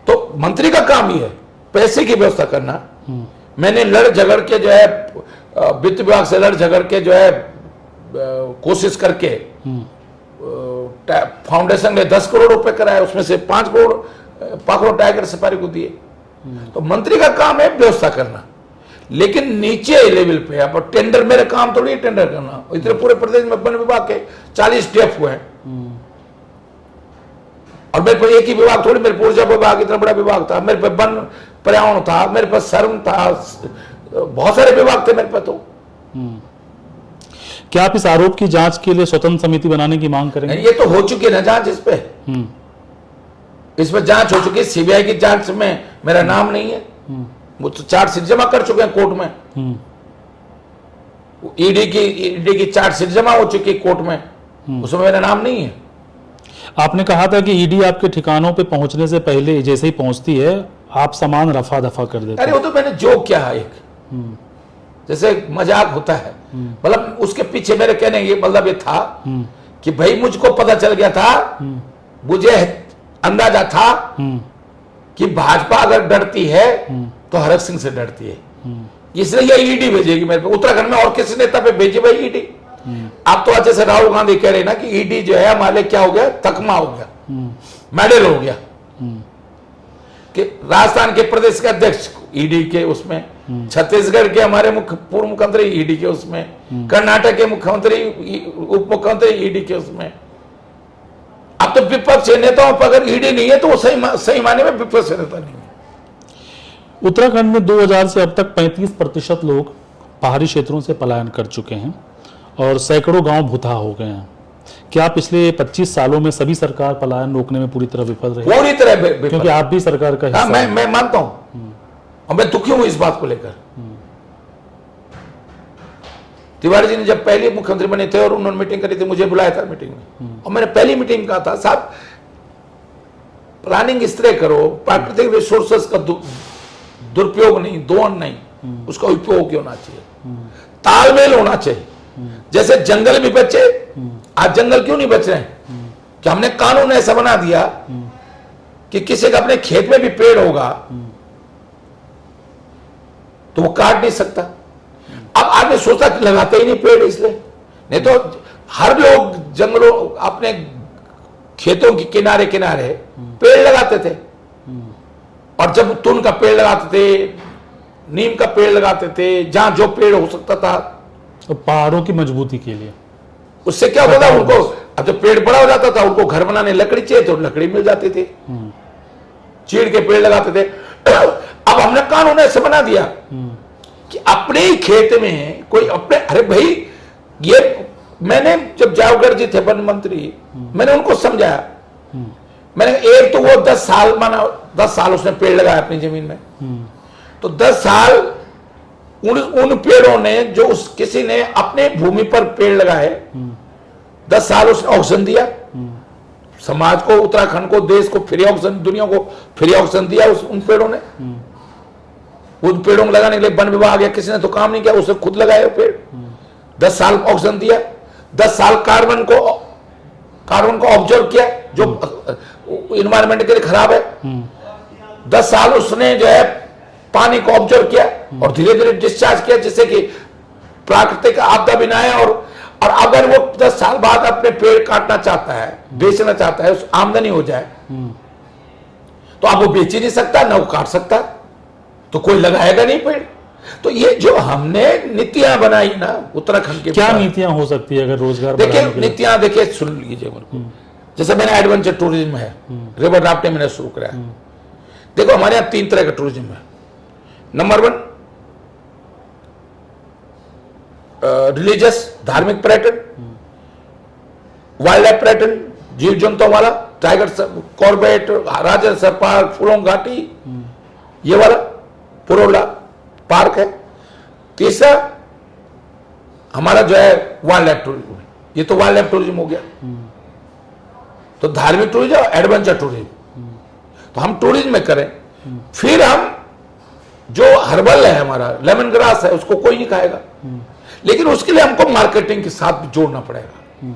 S2: तो मंत्री का काम ही है पैसे की व्यवस्था करना। मैंने लड़ झगड़ के जो है वित्त विभाग से लड़ झगड़ के जो है कोशिश करके फाउंडेशन ने 10 करोड़ रुपए कराए, उसमें से 5 करोड़ पाखरो टाइगर सफारी को दिए। तो मंत्री का काम है व्यवस्था करना, लेकिन नीचे लेवल पे अब टेंडर, मेरा काम थोड़ी टेंडर करना। इतने पूरे प्रदेश में वन विभाग के 40 DFO हैं, और मेरे पास एक ही विभाग थोड़ी, मेरे ऊर्जा विभाग इतना बड़ा विभाग था, मेरे पास वन पर्यावरण था, मेरे पास श्रम था, बहुत सारे विभाग थे मेरे पास। तो
S1: क्या आप इस आरोप की जांच के लिए स्वतंत्र समिति बनाने की मांग करेंगे?
S2: ये तो हो चुकी है ना जांच, इस पर जांच हो चुकी है। CBI की जांच में मेरा नाम नहीं है, वो तो चार्जशीट जमा कर चुके हैं कोर्ट में। ईडी की चार्जशीट जमा हो चुकी है कोर्ट में, उसमें मेरा नाम नहीं है।
S1: आपने कहा था कि ईडी आपके ठिकानों पे पहुंचने से पहले, जैसे ही पहुंचती है, आप सामान रफा दफा कर देते हैं।
S2: अरे वो तो मैंने जोक किया है एक, जैसे मजाक होता है, मतलब उसके पीछे मेरे कहने ये मतलब ये था कि भाई मुझको पता चल गया था, मुझे अंदाजा था कि भाजपा अगर डरती है तो हरक सिंह से डरती है, इसलिए ये ईडी भेजेगी मेरे पे। उत्तराखंड में और किसी नेता पे भेजी भाई ईडी? आप तो जैसे राहुल गांधी कह रहे ना कि ईडी जो है हमारे क्या हो गया, तकमा हो गया, मेडल हो गया, कि राजस्थान के प्रदेश के अध्यक्ष ईडी के उसमें, छत्तीसगढ़ के हमारे पूर्व मुख्यमंत्री ईडी के उसमें, कर्नाटक के मुख्यमंत्री उप मुख्यमंत्री ईडी के उसमें। अब तो विपक्ष नेताओं पर अगर ईडी नहीं है तो वो सही माने में विपक्ष नेता नहीं है।
S1: उत्तराखंड में 2000 से अब तक 35% लोग पहाड़ी क्षेत्रों से पलायन कर चुके हैं और सैकड़ों गांव भुतहा हो गए हैं। क्या पिछले 25 सालों में सभी सरकार पलायन रोकने में पूरी तरह विफल रही?
S2: पूरी तरह विफल।
S1: क्योंकि आप भी सरकार का
S2: हाँ,
S1: हिस्सा
S2: मैं मानता हूं और मैं दुखी हूं इस बात को लेकर। तिवारी जी ने जब पहले मुख्यमंत्री बने थे और उन्होंने मीटिंग करी थी, मुझे बुलाया था मीटिंग में, और मैंने पहली मीटिंग में कहा था, साहब प्लानिंग इस तरह करो, प्राकृतिक रिसोर्सेस का दुरुपयोग नहीं, दोहन नहीं, उसका उपयोग होना चाहिए, तालमेल होना चाहिए। जैसे जंगल भी बचे, आज जंगल क्यों नहीं बच रहे हैं? कि हमने कानून ऐसा बना दिया कि किसी का अपने खेत में भी पेड़ होगा तो वो काट नहीं सकता। अब आदमी सोचता कि लगाते ही नहीं पेड़, इसलिए नहीं तो हर लोग जंगलों अपने खेतों के किनारे किनारे पेड़ लगाते थे, और जब तुन का पेड़ लगाते थे, नीम का पेड़ लगाते थे, जहां जो पेड़ हो सकता था,
S1: तो पहाड़ों की मजबूती के लिए।
S2: उससे क्या होता था उनको, अब जब पेड़ बड़ा हो जाता था उनको घर बनाने लकड़ी चाहिए तो लकड़ी मिल जाती थी, चीड़ के पेड़ लगाते थे। अब हमने कानून ऐसे बना दिया कि अपने ही खेत में कोई अपने, अरे भाई ये मैंने जब जावगढ़ जी थे वन मंत्री, मैंने उनको समझाया, मैंने एक तो वो 10 साल माना, 10 साल उसने पेड़ लगाया अपनी जमीन में, तो 10 साल उन पेड़ों ने जो उस किसी ने अपने भूमि पर पेड़ लगाए, 10 साल उसने ऑक्शन दिया समाज को, उत्तराखंड को, देश को फ्री ऑक्शन, दुनिया को फ्री ऑक्शन दिया उन पेड़ों ने। उन पेड़ों को लगाने के लिए वन विभाग या किसी ने तो काम नहीं किया, उसने खुद लगाए पेड़, 10 साल ऑक्शन दिया, 10 साल कार्बन को ऑब्जर्व किया जो इन्वायरमेंट के लिए खराब है, 10 साल उसने जो है पानी को ऑब्जर्व किया और धीरे धीरे डिस्चार्ज किया, जिससे कि प्राकृतिक आपदा भी ना आए। और अगर वो 10 साल बाद अपने पेड़ काटना चाहता है, बेचना चाहता है, उस आमदनी हो जाए, तो अब वो बेच ही नहीं सकता, ना वो काट सकता, तो कोई लगाएगा नहीं पेड़। तो ये जो हमने नीतियां बनाई ना उत्तराखंड के,
S1: क्या नीतियां हो सकती है अगर रोजगार
S2: देखिए नीतियां, देखिए सुन लीजिए मेरे को, जैसे मैंने एडवेंचर टूरिज्म है, रिवर राफ्टिंग मैंने शुरू कराया। देखो हमारे यहाँ 3 तरह का टूरिज्म है। नंबर 1 रिलीजियस, धार्मिक पर्यटन, वाइल्ड लाइफ पर्यटन, जीव जंतुओं वाला, टाइगर कॉर्बेट, राजन पार्क, फूलों घाटी, ये वाला पुरोला पार्क है। तीसरा हमारा जो है वाइल्ड लाइफ टूरिज्म, ये तो वाइल्ड लाइफ टूरिज्म हो गया। तो धार्मिक टूरिज्म और एडवेंचर टूरिज्म, तो हम टूरिज्म में करें। फिर हम जो हर्बल है हमारा, लेमन ग्रास है, उसको कोई नहीं खाएगा, लेकिन उसके लिए हमको मार्केटिंग के साथ भी जोड़ना पड़ेगा।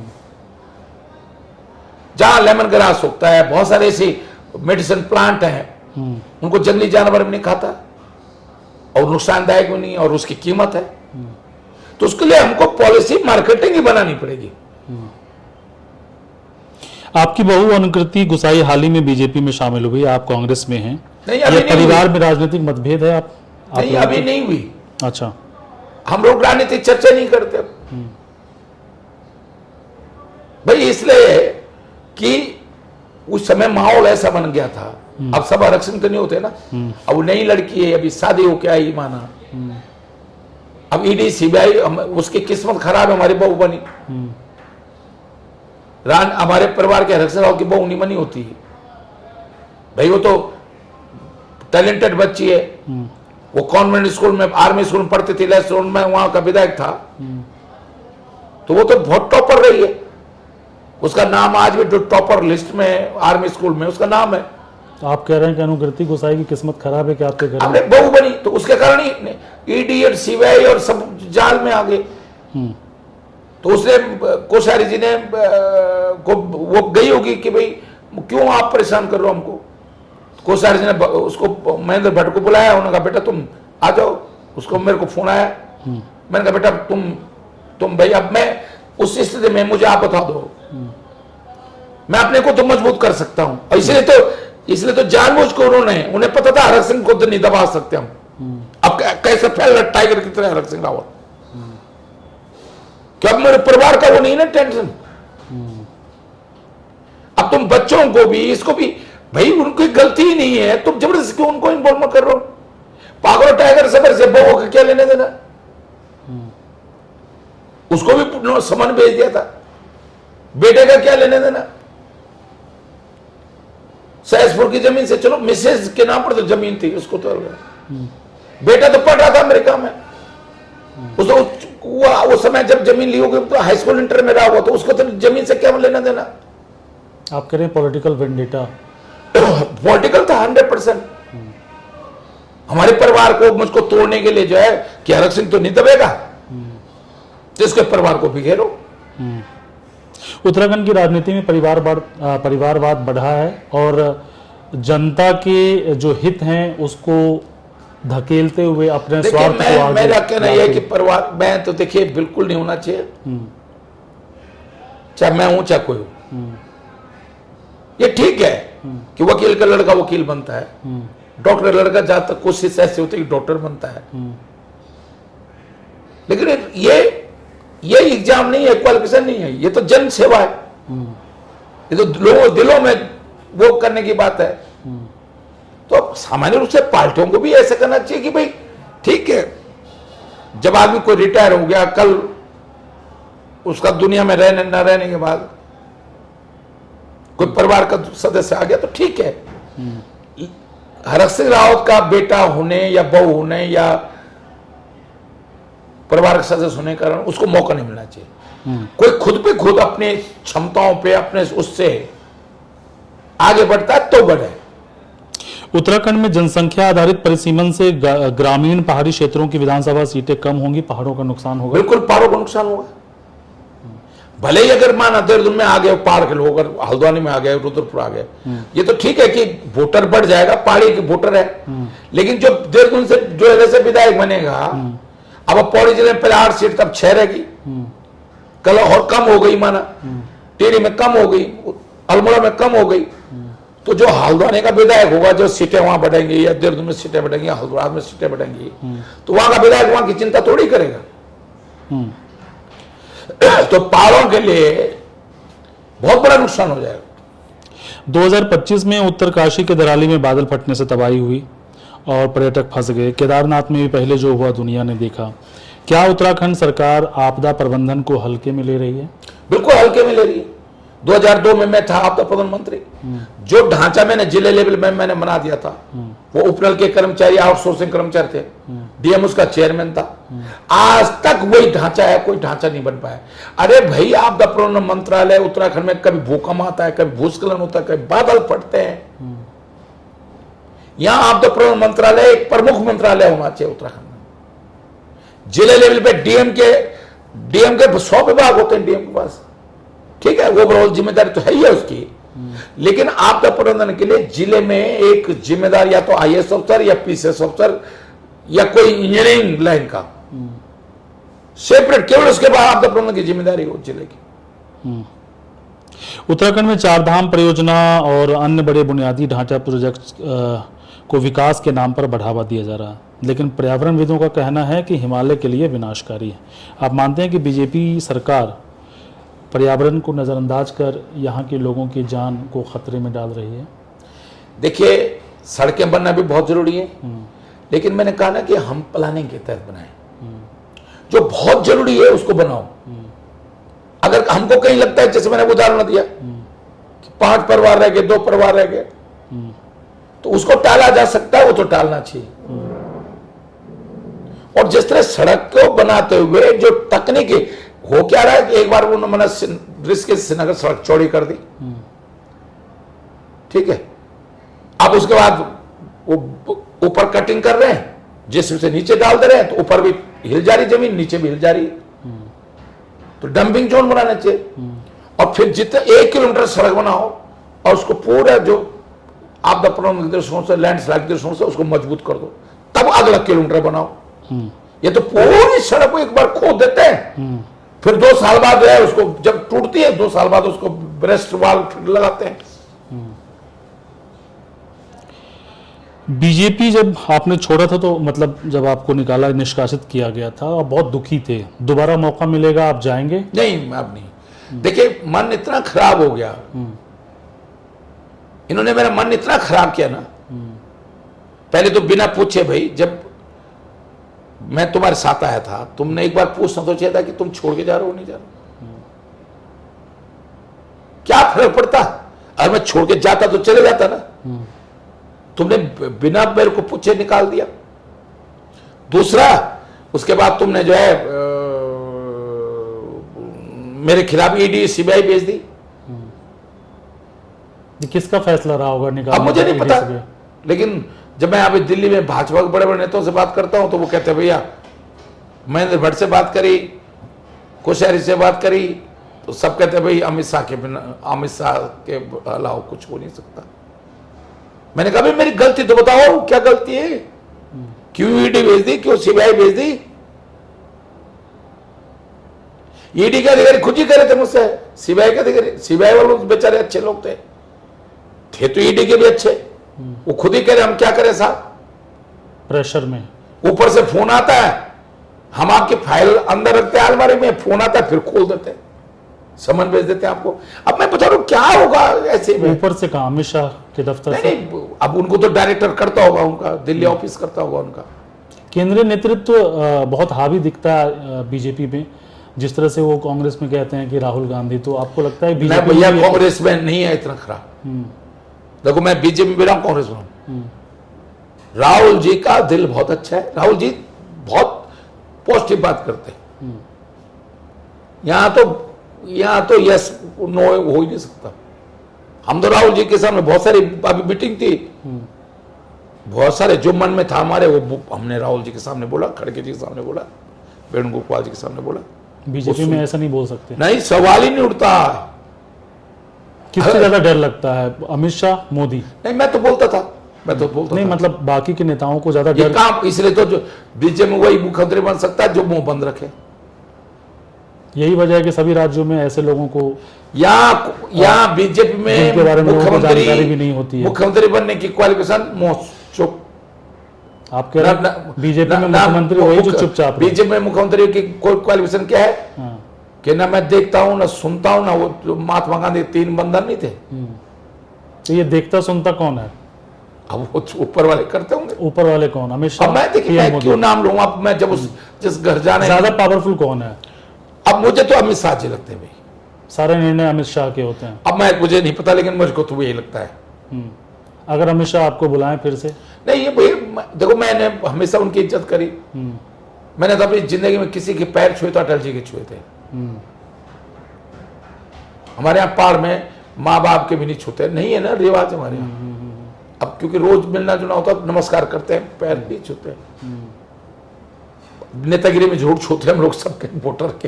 S2: जहां लेमन ग्रास होता है, बहुत सारे ऐसी मेडिसिन प्लांट हैं, उनको जंगली जानवर भी नहीं खाता और नुकसानदायक भी नहीं, और उसकी कीमत है, तो उसके लिए हमको पॉलिसी मार्केटिंग ही बनानी पड़ेगी।
S1: आपकी बहू अनुकृति गुसाई हाल ही में बीजेपी में शामिल हुई, आप कांग्रेस में हैं।
S2: नहीं, अभी नहीं
S1: परिवार में राजनीतिक मतभेद है? आप
S2: नहीं, अभी नहीं हुई।
S1: अच्छा,
S2: हम लोग राजनीतिक चर्चा नहीं करते भाई, इसलिए कि उस समय माहौल ऐसा बन गया था। अब सब आरक्षण तो नहीं होते ना, अब वो नई लड़की है, अभी शादी हो के आई, माना अब ईडी सीबीआई, उसकी किस्मत खराब है, हमारी बहू बनी। हमारे परिवार के आरक्षण राव की बहू नहीं बनी होती भाई, वो तो टैलेंटेड बच्ची है, वो कॉन्वेंट स्कूल में, आर्मी स्कूल में पढ़ती थी, लेस्टोन में वहां का विधायक था, तो वो तो बहुत टॉपर रही है। उसका नाम आज भी टॉपर लिस्ट में आर्मी स्कूल में उसका नाम है।
S1: तो आप कह रहे हैं कि अनुकृति गुसाई की किस्मत खराब है कि आपके घर
S2: में बहू बनी, तो उसके कारण ही ईडी और सीबीआई और सब जाल में आ गए। तो उसने कोश्यारी जी ने को वो गई होगी कि भाई क्यों आप परेशान कर रहे हो हमको। कोश्यारी जी ने उसको महेंद्र भट्ट को बुलाया, उन्होंने कहा बेटा तुम आ जाओ। उसको मेरे को फोन आया, मैंने कहा बेटा तुम भाई, अब मैं उस स्थिति में, मुझे आप बता दो, मैं अपने को तो मजबूत कर सकता हूं। इसलिए तो जानबूझ को उन्हें पता था हरक सिंह को तो नहीं दबा सकते हम। अब कैसे फैल रहा टाइगर की तरह हरक सिंह रावत, क्या मेरे परिवार का वो नहीं ना टेंशन। अब तुम बच्चों को भी, इसको भी, भाई उनकी गलती ही नहीं है, तुम जबरदस्ती क्यों उनको इन्वॉल्व कर रहे हो। पागल टाइगर सबर से बहू का क्या लेने देना। उसको भी समन भेज दिया था, बेटे का क्या लेने देना? सहसपुर की जमीन से, चलो मिसेज के नाम पर तो जमीन थी, उसको तो बेटा तो पढ़ रहा था अमेरिका में, उस समय जब जमीन ली होगी तो हाई स्कूल इंटर में रहा हुआ, तो उसको तो जमीन से क्या लेना देना?
S1: आप कह रहे हैं पॉलिटिकल वेंडेटा?
S2: पॉलिटिकल था 100%। हमारे परिवार को, मुझको तोड़ने के लिए जो है कि हरक सिंह तो नहीं दबेगा, जिसके परिवार को बिखेरो।
S1: उत्तराखंड की राजनीति में परिवारवाद बढ़ा है और जनता के जो हित हैं उसको धकेलते हुए अपने स्वार्थ को आगे।
S2: मेरा कहना यह है कि परिवार में तो देखिए बिल्कुल नहीं होना चाहिए, चाहे मैं हूं चाहे कोई हो। ये ठीक है कि वकील का लड़का वकील बनता है, डॉक्टर का लड़का जहां तक कोशिश ऐसी होती है कि डॉक्टर बनता है, लेकिन ये एग्जाम नहीं है, क्वालिफिकेशन नहीं है, ये तो जन सेवा है। ये तो लोगों दिलों में वो करने की बात है। तो सामान्य रूप से पार्टियों को भी ऐसा करना चाहिए कि भाई ठीक है, जब आदमी कोई रिटायर हो गया, कल उसका दुनिया में रहने न रहने के बाद कोई परिवार का सदस्य आ गया तो ठीक है। हरक सिंह रावत का बेटा होने या बहू होने या परिवार का सदस्य होने के कारण उसको मौका नहीं मिलना चाहिए। कोई खुद पे खुद अपनी क्षमताओं पे अपने उससे आगे बढ़ता है तो बढ़े।
S1: उत्तराखंड में जनसंख्या आधारित परिसीमन से ग्रामीण पहाड़ी क्षेत्रों की विधानसभा सीटें कम होंगी, पहाड़ों का नुकसान होगा।
S2: बिल्कुल पहाड़ों का नुकसान होगा। भले ही अगर माना देहरादून में आ गए पहाड़ के लोग, अगर हल्द्वानी में आ गए, रुद्रपुर आ गए, ये तो ठीक है कि वोटर बढ़ जाएगा, पहाड़ी के वोटर है, लेकिन जो देहरादून से जो ऐसे विधायक बनेगा, अब पौड़ी जिले में पहले 8 सीट, तब 6 रहेगी, कल और कम हो गई, माना टिहरी में कम हो गई, अल्मोड़ा में कम हो गई, तो जो हल्द्वानी का विधायक होगा, जो सीटें वहां बढ़ेंगी या देहरादून में सीटें बढ़ेंगी या हल्द्वानी में सीटें बढ़ेंगी, तो वहां का विधायक वहां की चिंता थोड़ी करेगा। तो पहाड़ों के लिए बहुत बड़ा नुकसान हो जाएगा।
S1: 2025 में उत्तरकाशी के दराली में बादल फटने से तबाही हुई और पर्यटक फंस गए। केदारनाथ में भी पहले जो हुआ दुनिया ने देखा। क्या उत्तराखंड सरकार आपदा प्रबंधन को हल्के में ले रही है?
S2: बिल्कुल हल्के में ले रही है। 2002 में मैं था आपदा प्रबंधन मंत्री। जो ढांचा मैंने जिले लेवल में मैंने बना दिया था, वो उपनल के कर्मचारी आउटसोर्सिंग कर्मचारी थे, डीएम उसका चेयरमैन था। आज तक वही ढांचा है, कोई ढांचा नहीं बन पाया। अरे भाई, आपदा प्रबंधन मंत्रालय उत्तराखंड में कभी भूकंप आता है, कभी भूस्खलन होता है, कभी बादल फटते हैं। यहां आपदा प्रबंधन मंत्रालय एक प्रमुख मंत्रालय होना चाहिए उत्तराखंड में। जिले लेवल पे डीएम के 100 विभाग होते हैं डीएम के पास, ठीक है, ओवरऑल जिम्मेदारी तो है ही है उसकी, लेकिन आपदा प्रबंधन के लिए जिले में एक जिम्मेदार या तो आईएएस अफसर या पीसीएस अफसर या कोई इंजीनियरिंग लाइन का सेपरेट, केवल उसके बाद आपदा प्रबंधन की जिम्मेदारी हो जिले की।
S1: उत्तराखंड में चारधाम परियोजना और अन्य बड़े बुनियादी ढांचा प्रोजेक्ट को विकास के नाम पर बढ़ावा दिया जा रहा है, लेकिन पर्यावरणविदों का कहना है कि हिमालय के लिए विनाशकारी है। आप मानते हैं कि बीजेपी सरकार पर्यावरण को नज़रअंदाज कर यहाँ के लोगों की जान को खतरे में डाल रही है?
S2: देखिए, सड़कें बनना भी बहुत जरूरी है, लेकिन मैंने कहा ना कि हम प्लानिंग के तहत बनाएं। जो बहुत जरूरी है उसको बनाओ। अगर हमको कहीं लगता है, जैसे मैंने उदाहरण दिया कि 5 परिवार रह गए, 2 परिवार रह गए, तो उसको टाला जा सकता है, वो तो टालना चाहिए। और जिस तरह सड़क को बनाते हुए जो तकनीकी हो क्या रहा है, एक बार उन्होंने ऋषिकेश श्रीनगर सड़क चौड़ी कर दी, ठीक है, अब उसके बाद वो ऊपर कटिंग कर रहे हैं, जिसमें से नीचे डाल दे रहे हैं, तो ऊपर भी हिल जा रही जमीन, नीचे भी हिल जा रही, तो डंपिंग जोन बनाना चाहिए। और फिर जितने 1 किलोमीटर सड़क बनाओ और उसको पूरा जो आपदा प्रबंधन के दृष्टिकोण से, लैंडस्लाइड के दृष्टिकोण से उसको मजबूत कर दो, तब अगला किलोमीटर बनाओ। ये तो पूरी सड़क को एक बार खोद देते हैं, फिर 2 साल बाद जो है उसको, जब टूटती है 2 साल बाद उसको ब्रेस्ट वाल लगाते हैं।
S1: बीजेपी जब आपने छोड़ा था, तो मतलब जब आपको निकाला, निष्कासित किया गया था, आप बहुत दुखी थे। दोबारा मौका मिलेगा, आप जाएंगे?
S2: नहीं, अब नहीं। देखिए, मन इतना खराब हो गया, इन्होंने मेरा मन इतना खराब किया ना। पहले तो बिना पूछे, भाई जब मैं तुम्हारे साथ आया था, तुमने एक बार पूछना तो चाहिए था कि तुम छोड़ के जा रहे हो, नहीं जा रहे हो। क्या फर्क पड़ता? अगर मैं छोड़ के जाता तो चले जाता ना। तुमने बिना मेरे को पूछे निकाल दिया। दूसरा, उसके बाद तुमने जो है मेरे खिलाफ ईडी सीबीआई भेज दी।
S1: ये किसका फैसला रहा होगा निकालने
S2: अब मुझे
S1: का
S2: नहीं पता,
S1: ED से?
S2: लेकिन जब मैं अभी दिल्ली में भाजपा के बड़े बड़े नेताओं से बात करता हूं तो वो कहते हैं भैया महेंद्र भट्ट से बात करी, कोश्यारी से बात करी, तो सब कहते हैं भाई अमित शाह के बिना, अमित शाह के अलावा कुछ हो नहीं सकता। मैंने कहा भाई मेरी गलती तो बताओ, क्या गलती है? क्यों ईडी भेज दी, क्यों सीबीआई भेज दी? ईडी के अधिकारी खुद ही करे थे मुझसे, सीबीआई के अधिकारी, सीबीआई वालों बेचारे अच्छे लोग थे तो ईडी के भी अच्छे, वो खुद ही कह रहे हम क्या करें साहब,
S1: प्रेशर में।
S2: ऊपर से फोन आता है, हम आपकी फाइल अंदर रखते हैं अलमारी में, फोन आता है फिर खोल देते हैं, समन भेज देते हैं आपको। अब मैं बता रहा हूं क्या होगा ऐसे में।
S1: ऊपर से कहा अमित शाह के दफ्तर से?
S2: नहीं, अब उनको तो डायरेक्टर करता होगा, उनका दिल्ली ऑफिस करता होगा उनका।
S1: केंद्रीय नेतृत्व बहुत हावी दिखता है बीजेपी में, जिस तरह से वो कांग्रेस में कहते हैं कि राहुल गांधी, तो आपको लगता है
S2: मैं भैया कांग्रेस में नहीं है इतना खराब। देखो मैं बीजेपी में रहा हूं, कांग्रेस में। राहुल जी का दिल बहुत अच्छा है, राहुल जी बहुत पॉजिटिव बात करते हैं। यहां तो यस नो हो ही नहीं सकता। हम तो राहुल जी के सामने बहुत सारी अभी मीटिंग थी, बहुत सारे जो मन में था हमारे वो हमने राहुल जी के सामने बोला, खड़गे जी के सामने बोला, वेणुगोपाल जी के सामने बोला।
S1: बीजेपी में ऐसा नहीं बोल सकते?
S2: नहीं, सवाल ही नहीं उठता।
S1: किससे ज्यादा डर लगता है, अमित शाह, मोदी?
S2: नहीं, मैं तो बोलता था,
S1: नहीं मतलब बाकी के नेताओं को ज्यादा
S2: ये
S1: डर?
S2: काम इसलिए तो जो बीजेपी में वही मुख्यमंत्री बन सकता है जो मुंह बंद रखे।
S1: यही वजह है कि सभी राज्यों में ऐसे लोगों को
S2: यहाँ बीजेपी में
S1: जिनके बारे में लोगों को जानकारी भी नहीं होती है,
S2: मुख्यमंत्री बनने की क्वालिफिकेशन मुंह चुप।
S1: आप कह रहे हैं बीजेपी में मुख्यमंत्री वही जो चुपचाप?
S2: बीजेपी में मुख्यमंत्री की कोई क्वालिफिकेशन क्या है?
S1: हाँ।
S2: कि ना मैं देखता हूं ना सुनता हूं, ना वो जो महात्मा गांधी 3 बंधन नहीं थे।
S1: तो ये देखता सुनता कौन है?
S2: अब वो ऊपर वाले करते होंगे।
S1: ऊपर वाले कौन? अमित शाह?
S2: अब मैं देखिए मैं क्यों नाम लूंगा, अब मैं जब जिस घर जाने
S1: ज्यादा पावरफुल कौन है?
S2: अब मुझे तो अमित शाह जी लगते हैं भाई,
S1: सारे निर्णय अमित शाह के होते हैं।
S2: अब मुझे नहीं पता, लेकिन मुझको तो यही लगता है।
S1: अगर अमित शाह आपको बुलाएं फिर से?
S2: नहीं, ये भाई देखो मैंने हमेशा उनकी इज्जत करी। मैंने तो अपनी जिंदगी में किसी के पैर छुए तो अटल जी के छुए थे। हमारे यहाँ पहाड़ में माँ बाप के भी नहीं छूते, नहीं है ना रिवाज हमारे यहाँ। अब क्योंकि रोज मिलना जुलना होता है, नमस्कार करते हैं, पैर भी छूते हैं। नेतागिरी में झूठ छूते हम लोग सबके वोटर के,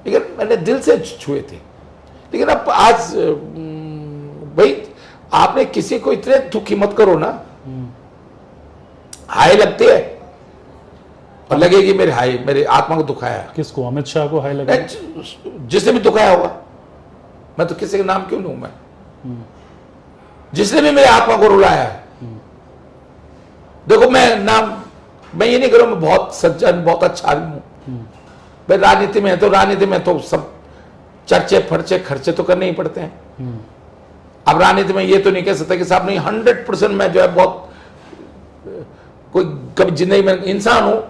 S2: लेकिन मैंने दिल से छुए थे। लेकिन अब आज भाई आपने किसी को इतने दुखी मत करो ना। हाय लगती है और लगेगी मेरे हाय, मेरे आत्मा को दुखाया।
S1: किसको? अमित शाह को हाय लगे?
S2: जिसने भी दुखाया होगा, मैं तो किसी का नाम क्यों लूं मैं, जिसने भी मेरे आत्मा को रुलाया है। देखो मैं ये नहीं करूं मैं बहुत सज्जन बहुत अच्छा आदमी हूं। भाई राजनीति में है तो राजनीति में तो सब चर्चे फर्चे खर्चे तो करने ही पड़ते हैं। अब राजनीति में ये तो नहीं कह सकता कि साहब नहीं 100% मैं जो है बहुत कोई कभी जिंदगी में इंसान हूं।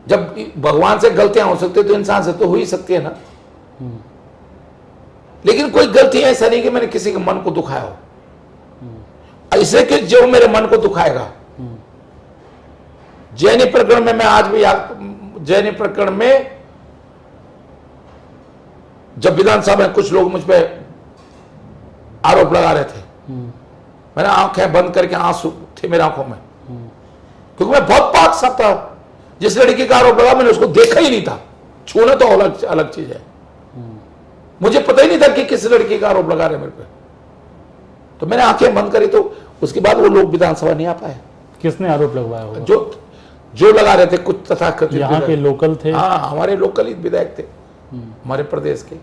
S2: जब भगवान से गलतियां हो सकती है तो इंसान से तो हो ही सकती है ना। लेकिन कोई गलती ऐसा नहीं कि मैंने किसी के मन को दुखाया हो। इसलिए कि जो मेरे मन को दुखाएगा, जैनी प्रकरण में मैं आज भी जैनी प्रकरण में जब विधानसभा में कुछ लोग मुझ पर आरोप लगा रहे थे, मैंने आंखें बंद करके आंसू थे मेरी आंखों में, क्योंकि मैं बहुत पाक साफ था। जिस लड़की का आरोप लगा मैंने उसको देखा ही नहीं था, छूना तो अलग चीज है। मुझे पता ही नहीं था कि किस लड़की का आरोप लगा रहे मेरे पे, तो मैंने आंखें बंद करी, तो उसके बाद वो लोग विधानसभा नहीं आ पाए।
S1: किसने आरोप लगवाया होगा?
S2: जो लगा रहे थे कुछ तथाकथित
S1: यहाँ के लोकल थे?
S2: हाँ, हमारे लोकल ही विधायक थे हमारे प्रदेश के।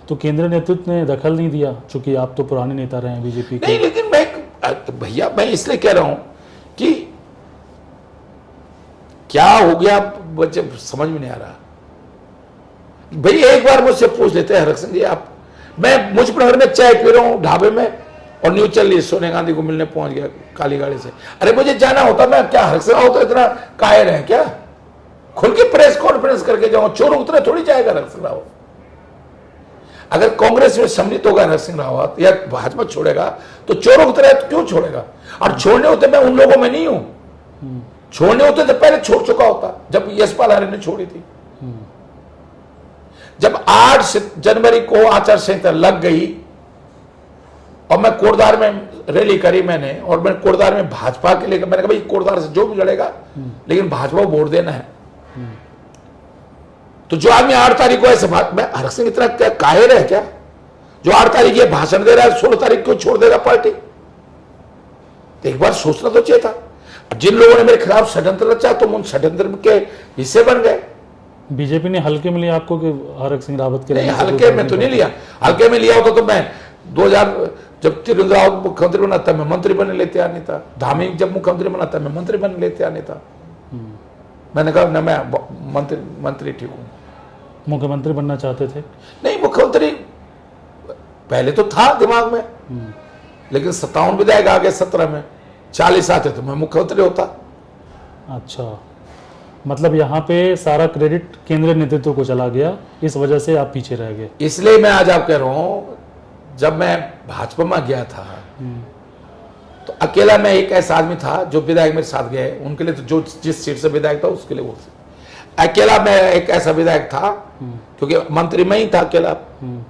S1: तो केंद्रीय नेतृत्व ने दखल नहीं दिया, चूंकि आप तो पुराने नेता रहे हैं बीजेपी के?
S2: नहीं, लेकिन भैया मैं इसलिए कह रहा हूं कि क्या हो गया मुझे समझ में नहीं आ रहा। भाई एक बार मुझसे पूछ लेते हैं हरक सिंह जी, आप मैं मुजफ्फरनगर में चाय पी रहा हूं ढाबे में और न्यूज चल रही है सोनिया गांधी को मिलने पहुंच गया काली गाड़ी से। अरे मुझे जाना होता, मैं क्या हरक सिंह तो इतना कायर है क्या? खुल के प्रेस कॉन्फ्रेंस करके जाऊं, चोर उतरे थोड़ी जाएगा हरक सिंह राव। अगर कांग्रेस में सम्मिलित होगा हरक सिंह रावत या भाजपा छोड़ेगा तो चोरों की तरह तो क्यों छोड़ेगा? और छोड़ने होते मैं उन लोगों में नहीं हूं, छोड़ने होते तो पहले छोड़ चुका होता, जब यशपाल आर्य ने छोड़ी थी। जब 8 जनवरी को आचार संहिता लग गई और मैं कोटद्वार में रैली करी मैंने, और मैं कोटद्वार में भाजपा के लिए मैंने कहा भाई कोटद्वार से जो भी लड़ेगा लेकिन भाजपा को वोट देना है। तो जो आदमी 8 तारीख को ऐसे मैं हरक सिंह इतना क्या काहिर है क्या, जो 8 तारीख ये भाषण दे रहा है 16 तारीख को छोड़ देगा पार्टी? तो एक बार सोचना तो चाहिए था। जिन लोगों ने मेरे खिलाफ षड्यंत्र रचा तुम उन षड्यंत्र के हिस्से बन गए।
S1: बीजेपी ने हल्के में लिया आपको कि हरक सिंह रावत के?
S2: नहीं, हल्के में तो नहीं लिया। हल्के में लिया होता तो मैं 2000 जब त्रिवेंद्र रावत मुख्यमंत्री बना तब मैं मंत्री बनने लेते आने था, धामी जब मुख्यमंत्री बना तब मैं मंत्री बनने लेते आने था। मैंने कहा ना मैं मंत्री ठीक हूं।
S1: मुख्यमंत्री बनना चाहते थे?
S2: नहीं, मुख्यमंत्री पहले तो था दिमाग में, लेकिन 57 विधायक आ गए 17 में, 40 आते तो मैं मुख्यमंत्री होता।
S1: अच्छा, मतलब यहाँ पे सारा क्रेडिट केंद्रीय नेतृत्व को चला गया, इस वजह से आप पीछे रह गए।
S2: इसलिए मैं आज आप कह रहा हूं, जब मैं भाजपा में गया था तो अकेला मैं एक ऐसा आदमी था जो विधायक मेरे साथ गए उनके लिए, तो जो जिस सीट से विधायक था उसके लिए वोट। अकेला मैं एक ऐसा विधायक था क्योंकि मंत्री में ही था अकेला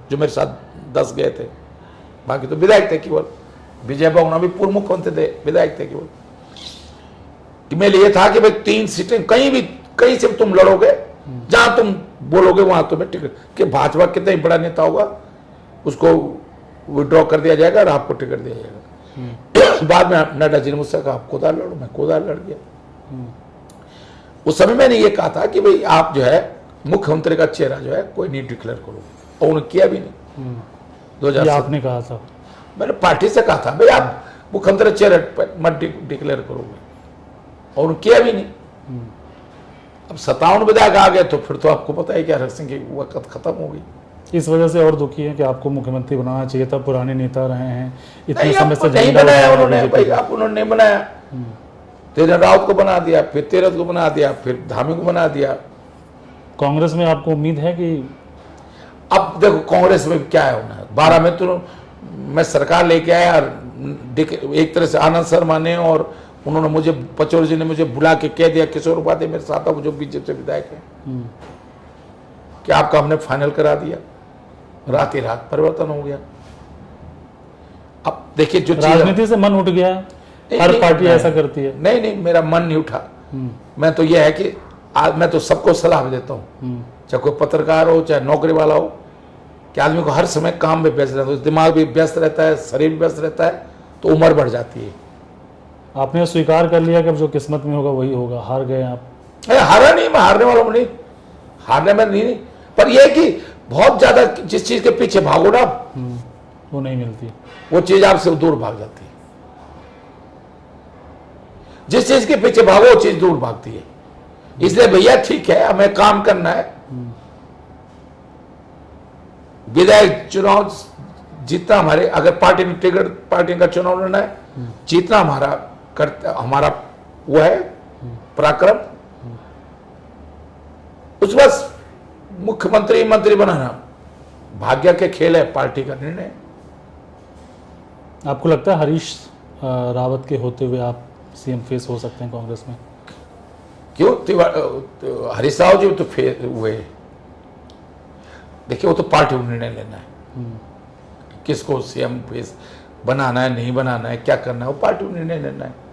S2: जो मेरे साथ 10 गए थे, बाकी तो विधायक थे केवल। विजय बहुगुणा भी पूर्व मुख्यमंत्री थे, विधायक थे केवल। कि मेरे लिए था कि भाई 3 सीटें कहीं से तुम लड़ोगे, जहां तुम बोलोगे वहां तुम्हें टिकट, कि भाजपा कितना ही बड़ा नेता होगा उसको विड्रॉ कर दिया जाएगा और आपको टिकट दिया जाएगा। बाद में नड्डा जी ने मुझसे कहा आप कोदार लड़ो, मैं कोदार लड़ गया। उस समय मैंने ये कहा था कि भाई आप जो है मुख्यमंत्री का चेहरा जो है कोई नहीं डिक्लेयर करो, और उन्होंने किया भी नहीं। 2000
S1: आपने कहा था? मैंने
S2: पार्टी से कहा था भाई आप मुख्यमंत्री चेहरा मत डिक्लेयर करोगे, और उन्होंने किया भी नहीं। अब 57 विधायक आ गए तो फिर तो आपको पता है कि हरक सिंह की वक्त खत्म हो गई।
S1: इस वजह से और दुखी है कि आपको मुख्यमंत्री बनाना चाहिए था, पुराने नेता रहे हैं, इतने समय से
S2: नहीं बनाया उन्होंने, भाई आप उन्होंने नहीं बनाया। त्रिवेंद्र रावत को बना दिया, फिर तीरथ को बना दिया, फिर धामी को बना दिया।
S1: कांग्रेस में आपको उम्मीद है कि?
S2: अब देखो कांग्रेस में क्या है होना, 12 में तो मैं सरकार लेके आया, एक तरह से आनंद शर्मा ने और उन्होंने मुझे, पचौरी जी ने मुझे बुला के कह दिया, किशोर उपाध्याय मेरे साथ जो बीजेपी से विधायक है, कि आपका हमने फाइनल करा दिया। रात ही रात परिवर्तन हो गया। अब देखिए जो
S1: राजनीति से मन उठ गया, हर पार्टी ऐसा करती है।
S2: नहीं, मेरा मन नहीं उठा। मैं तो यह है कि आज मैं तो सबको सलाह देता हूँ, चाहे कोई पत्रकार हो चाहे नौकरी वाला हो, कि आदमी को हर समय काम में व्यस्त रहता है, दिमाग भी व्यस्त रहता है, शरीर भी व्यस्त रहता है, तो उम्र बढ़ जाती है।
S1: आपने स्वीकार कर लिया कि अब जो किस्मत में होगा वही होगा, हार गए आप?
S2: हारा नहीं, मैं हारने वाला हूं नहीं, हारने में नहीं, पर यह कि बहुत ज्यादा जिस चीज के पीछे भागो ना
S1: वो नहीं मिलती,
S2: वो चीज आपसे दूर भाग जाती है। जिस चीज के पीछे भागो वो चीज दूर भागती है। इसलिए भैया ठीक है, हमें काम करना है। विधायक चुनाव जीतना हमारे, अगर पार्टी ने टिकट, पार्टी का चुनाव लड़ना है, जीतना हमारा वो है पराक्रम। उसके बाद मुख्यमंत्री मंत्री बनाना भाग्य के खेल है, पार्टी का निर्णय।
S1: आपको लगता है हरीश रावत के होते हुए आप सीएम फेस हो सकते हैं कांग्रेस में?
S2: क्यों? हरीश राव जी तो हुए, देखिए वो तो पार्टी को निर्णय लेना है, किसको सीएम फेस बनाना है, नहीं बनाना है, क्या करना है, वो पार्टी को निर्णय लेना है।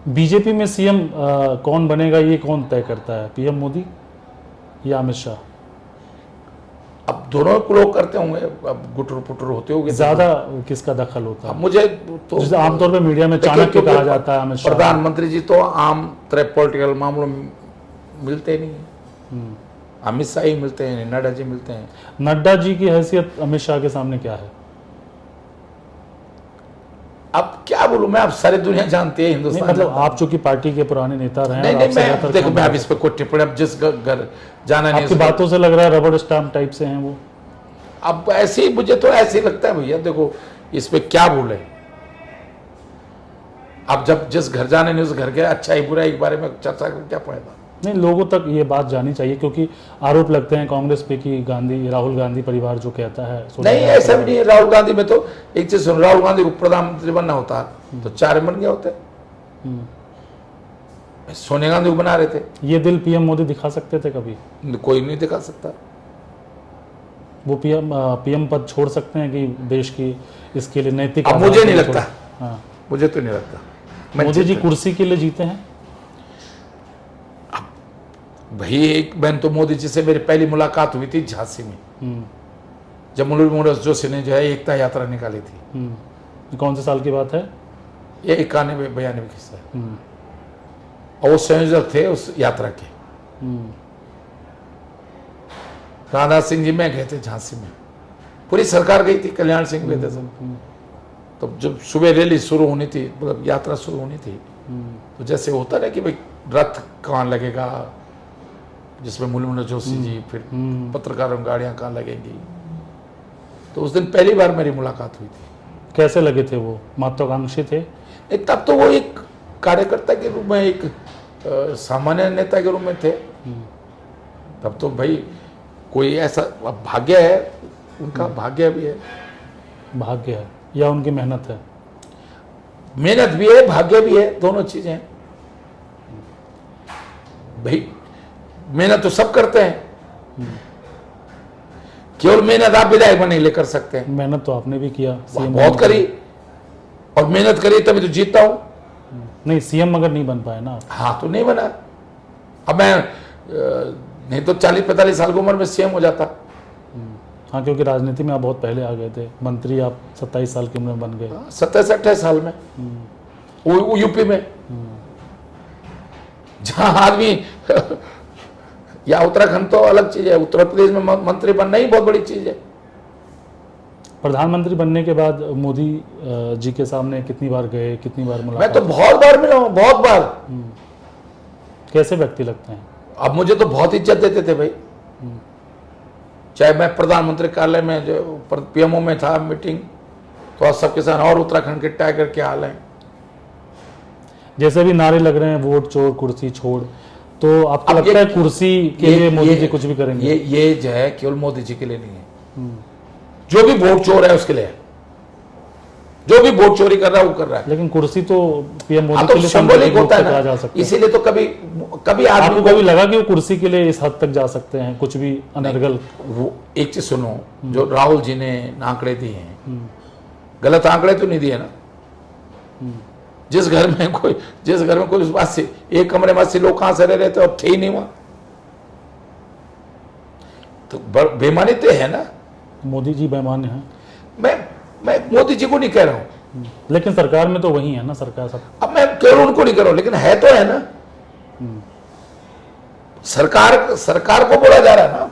S1: बीजेपी में सीएम कौन बनेगा ये कौन तय करता है, पीएम मोदी या अमित शाह?
S2: अब दोनों को लोग करते होंगे, अब गुटर पुटर होते होंगे।
S1: ज्यादा किसका दखल होता है?
S2: मुझे तो
S1: आमतौर पे मीडिया में चाणक्य कहा जाता है अमित शाह।
S2: प्रधानमंत्री जी तो आम तरह पॉलिटिकल मामलों में मिलते नहीं, अमित शाह ही मिलते हैं, नड्डा जी मिलते हैं।
S1: नड्डा जी की हैसियत अमित शाह के सामने क्या है?
S2: अब क्या बोलूं मैं, अब सारी दुनिया जानती है हिंदुस्तान।
S1: मतलब आप जो कि पार्टी के पुराने नेता रहे हैं।
S2: नहीं, मैं देखो मैं अब इस पर कोई टिप्पणी, अब जिस घर जाना नहीं,
S1: आपकी बातों से लग रहा है रबड़ स्टाम्प टाइप से हैं वो।
S2: अब ऐसे ही मुझे तो ऐसे ही लगता है भैया, देखो इस पे क्या बोले। अब जब जिस घर जाने नहीं उस घर के अच्छा ही बुरा के बारे में चर्चा कर क्या फायदा।
S1: नहीं, लोगों तक ये बात जानी चाहिए, क्योंकि आरोप लगते हैं कांग्रेस पे कि राहुल गांधी परिवार जो कहता है
S2: नहीं, ऐसा भी नहीं है। राहुल गांधी में तो एक चीज सुन, राहुल गांधी को प्रधानमंत्री बनना होता तो 4 बन गया होता। सोनिया गांधी को बना रहे थे।
S1: ये दिल पीएम मोदी दिखा सकते थे कभी?
S2: कोई नहीं दिखा सकता।
S1: वो पीएम पद छोड़ सकते हैं कि देश की इसके लिए नैतिक?
S2: अब मुझे नहीं लगता।
S1: हाँ,
S2: मुझे तो नहीं लगता।
S1: मोदी जी कुर्सी के लिए जीते हैं?
S2: भाई एक बहन तो मोदी जी से मेरी पहली मुलाकात हुई थी झांसी में, जब मुरली मनोहर जोशी ने जो है एकता यात्रा निकाली थी।
S1: कौन से साल की बात है?
S2: ये 91-92 की साल। और वो संयोजक थे उस यात्रा के। राधा सिंह जी में गए थे झांसी में, पूरी सरकार गई थी, कल्याण सिंह गए थे सब। तो जब सुबह रैली शुरू होनी थी, मतलब यात्रा शुरू होनी थी, तो जैसे होता ना कि भाई रथ कहाँ लगेगा, जिसमें मुरली मनोहर जोशी जी, फिर पत्रकारों की गाड़ियाँ कहाँ लगेंगी, तो उस दिन पहली बार मेरी मुलाकात हुई थी।
S1: कैसे लगे थे वो? महत्वाकांक्षी थे?
S2: तब तो वो एक कार्यकर्ता के रूप में, एक सामान्य नेता के रूप में थे। तब तो भाई कोई ऐसा भाग्य है उनका, भाग्य भी है।
S1: भाग्य है या उनकी मेहनत है?
S2: मेहनत भी है, भाग्य भी है, दोनों चीजें। भाई मेहनत तो सब करते हैं, केवल मेहनत आप विधायक बनने के लिए कर सकते हैं।
S1: मेहनत तो आपने भी किया, सीएम
S2: बहुत करी, और मेहनत करी तभी तो जीतता हूं।
S1: नहीं, सीएम अगर नहीं बन पाए ना?
S2: हाँ, तो नहीं बना। अब मैं नहीं तो 40-45 साल की उम्र में सीएम हो जाता।
S1: हाँ, क्योंकि राजनीति में आप बहुत पहले आ गए थे, मंत्री आप 27 साल की उम्र में बन गए।
S2: 27-28 साल में वो यूपी में, जहां आदमी या उत्तराखंड तो अलग चीज है, उत्तर प्रदेश में मंत्री बनना ही बहुत बड़ी चीज है।
S1: प्रधानमंत्री बनने के बाद मोदी जी के सामने कितनी बार गए, कितनी बार मुलाकात?
S2: मैं तो बहुत बार मिला हूं, बहुत बार।
S1: कैसे व्यक्ति लगते हैं?
S2: अब मुझे तो बहुत इज्जत देते थे भाई। चाहे मैं प्रधानमंत्री कार्यालय में जो पीएमओ में था मीटिंग, तो आज सबके साथ, और उत्तराखंड के टाइगर के हाल हैं।
S1: जैसे भी नारे लग रहे हैं, वोट चोर कुर्सी छोड़, तो आपको लगता है कुर्सी के लिए मोदी जी कुछ भी करेंगे?
S2: ये जो है केवल मोदी जी के लिए नहीं है, जो भी वोट चोर है उसके लिए है। जो भी वोट चोरी कर रहा है वो कर रहा है।
S1: लेकिन कुर्सी तो पीएम मोदी
S2: तो
S1: के लिए
S2: सिंबॉलिक होता है
S1: जा
S2: ना,
S1: सकता है।
S2: इसीलिए तो कभी
S1: आपको कभी लगा कि वो कुर्सी के लिए इस हद तक जा सकते हैं, कुछ भी अनर्गल?
S2: वो एक चीज सुनो, जो राहुल जी ने आंकड़े दिए हैं, गलत आंकड़े तो नहीं दिए ना। जिस घर में कोई उस बात से, एक कमरे में 80 लोग कहां से रह रहे थे और थे ही नहीं वहां, तो बेईमानी तो है ना।
S1: मोदी जी बेईमान हैं?
S2: मैं मोदी जी को नहीं कह रहा हूं,
S1: लेकिन सरकार में तो वही है ना, सरकार सब।
S2: अब मैं केवल उनको नहीं कर रहा हूं, लेकिन है तो है ना। सरकार को बोला जा रहा है ना।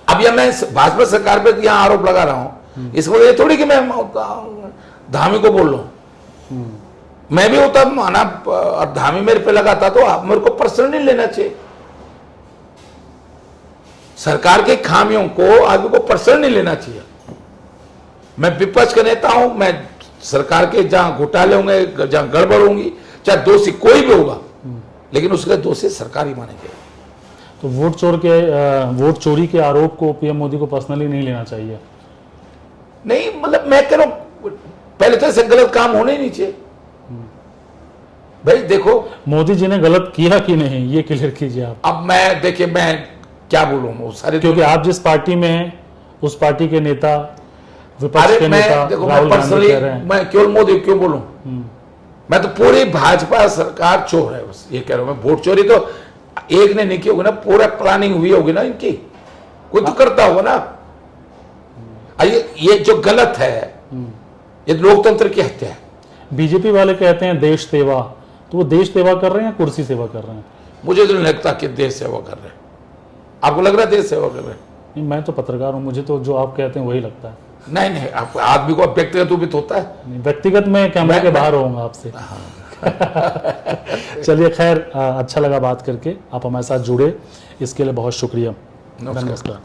S2: अब यह मैं भाजपा सरकार पे यहां आरोप लगा रहा हूं, इसको ये थोड़ी कि मैं धामी को बोल रहा हूं। मैं भी होता माना, और धामी मेरे पे लगाता तो आप मेरे को पर्सनल नहीं लेना चाहिए। सरकार के खामियों को आदमी को पर्सनल नहीं लेना चाहिए। मैं विपक्ष का नेता हूं, मैं सरकार के जहां घोटाले होंगे, जहां गड़बड़ होंगी, चाहे दोषी कोई भी होगा, लेकिन उसके दोषी सरकार ही मानेंगे।
S1: तो वोट चोरी के आरोप को पीएम मोदी को पर्सनली नहीं लेना चाहिए?
S2: नहीं, मतलब मैं कह रहा हूं, पहले तो ऐसे गलत काम होने ही नहीं चाहिए। भाई देखो,
S1: मोदी जी ने गलत किया कि नहीं, ये क्लियर कीजिए आप।
S2: अब देखिए मैं क्या बोलूं, वो सारे,
S1: क्योंकि आप जिस पार्टी में हैं, उस पार्टी के नेता, विपक्ष के नेता
S2: देखो,
S1: राहुल
S2: मैं
S1: गांधी
S2: पर्सनली,
S1: कह रहे हैं।
S2: मैं केवल मोदी क्यों बोलूं? मैं तो पूरी भाजपा सरकार चोर है, बस ये कह रहा हूं मैं। वोट चोरी तो एक ने नहीं की होगी ना, पूरा प्लानिंग हुई होगी ना इनकी, कोई तो करता होगा ना। ये जो गलत है, ये लोकतंत्र की हत्या है।
S1: बीजेपी वाले कहते हैं देश सेवा, तो वो देश सेवा कर रहे हैं या कुर्सी सेवा कर रहे हैं?
S2: मुझे तो नहीं लगता कि देश सेवा कर रहे हैं। आपको लग रहा है देश सेवा कर रहे हैं?
S1: नहीं, मैं तो पत्रकार हूं, मुझे तो जो आप कहते हैं वही लगता है।
S2: नहीं, आप आदमी को व्यक्तिगत उपित होता है।
S1: व्यक्तिगत मैं कैमरे के बाहर रहूंगा आपसे। चलिए, खैर, अच्छा लगा बात करके, आप हमारे साथ जुड़े, इसके लिए बहुत शुक्रिया।
S2: नमस्कार।
S1: नमस्कार।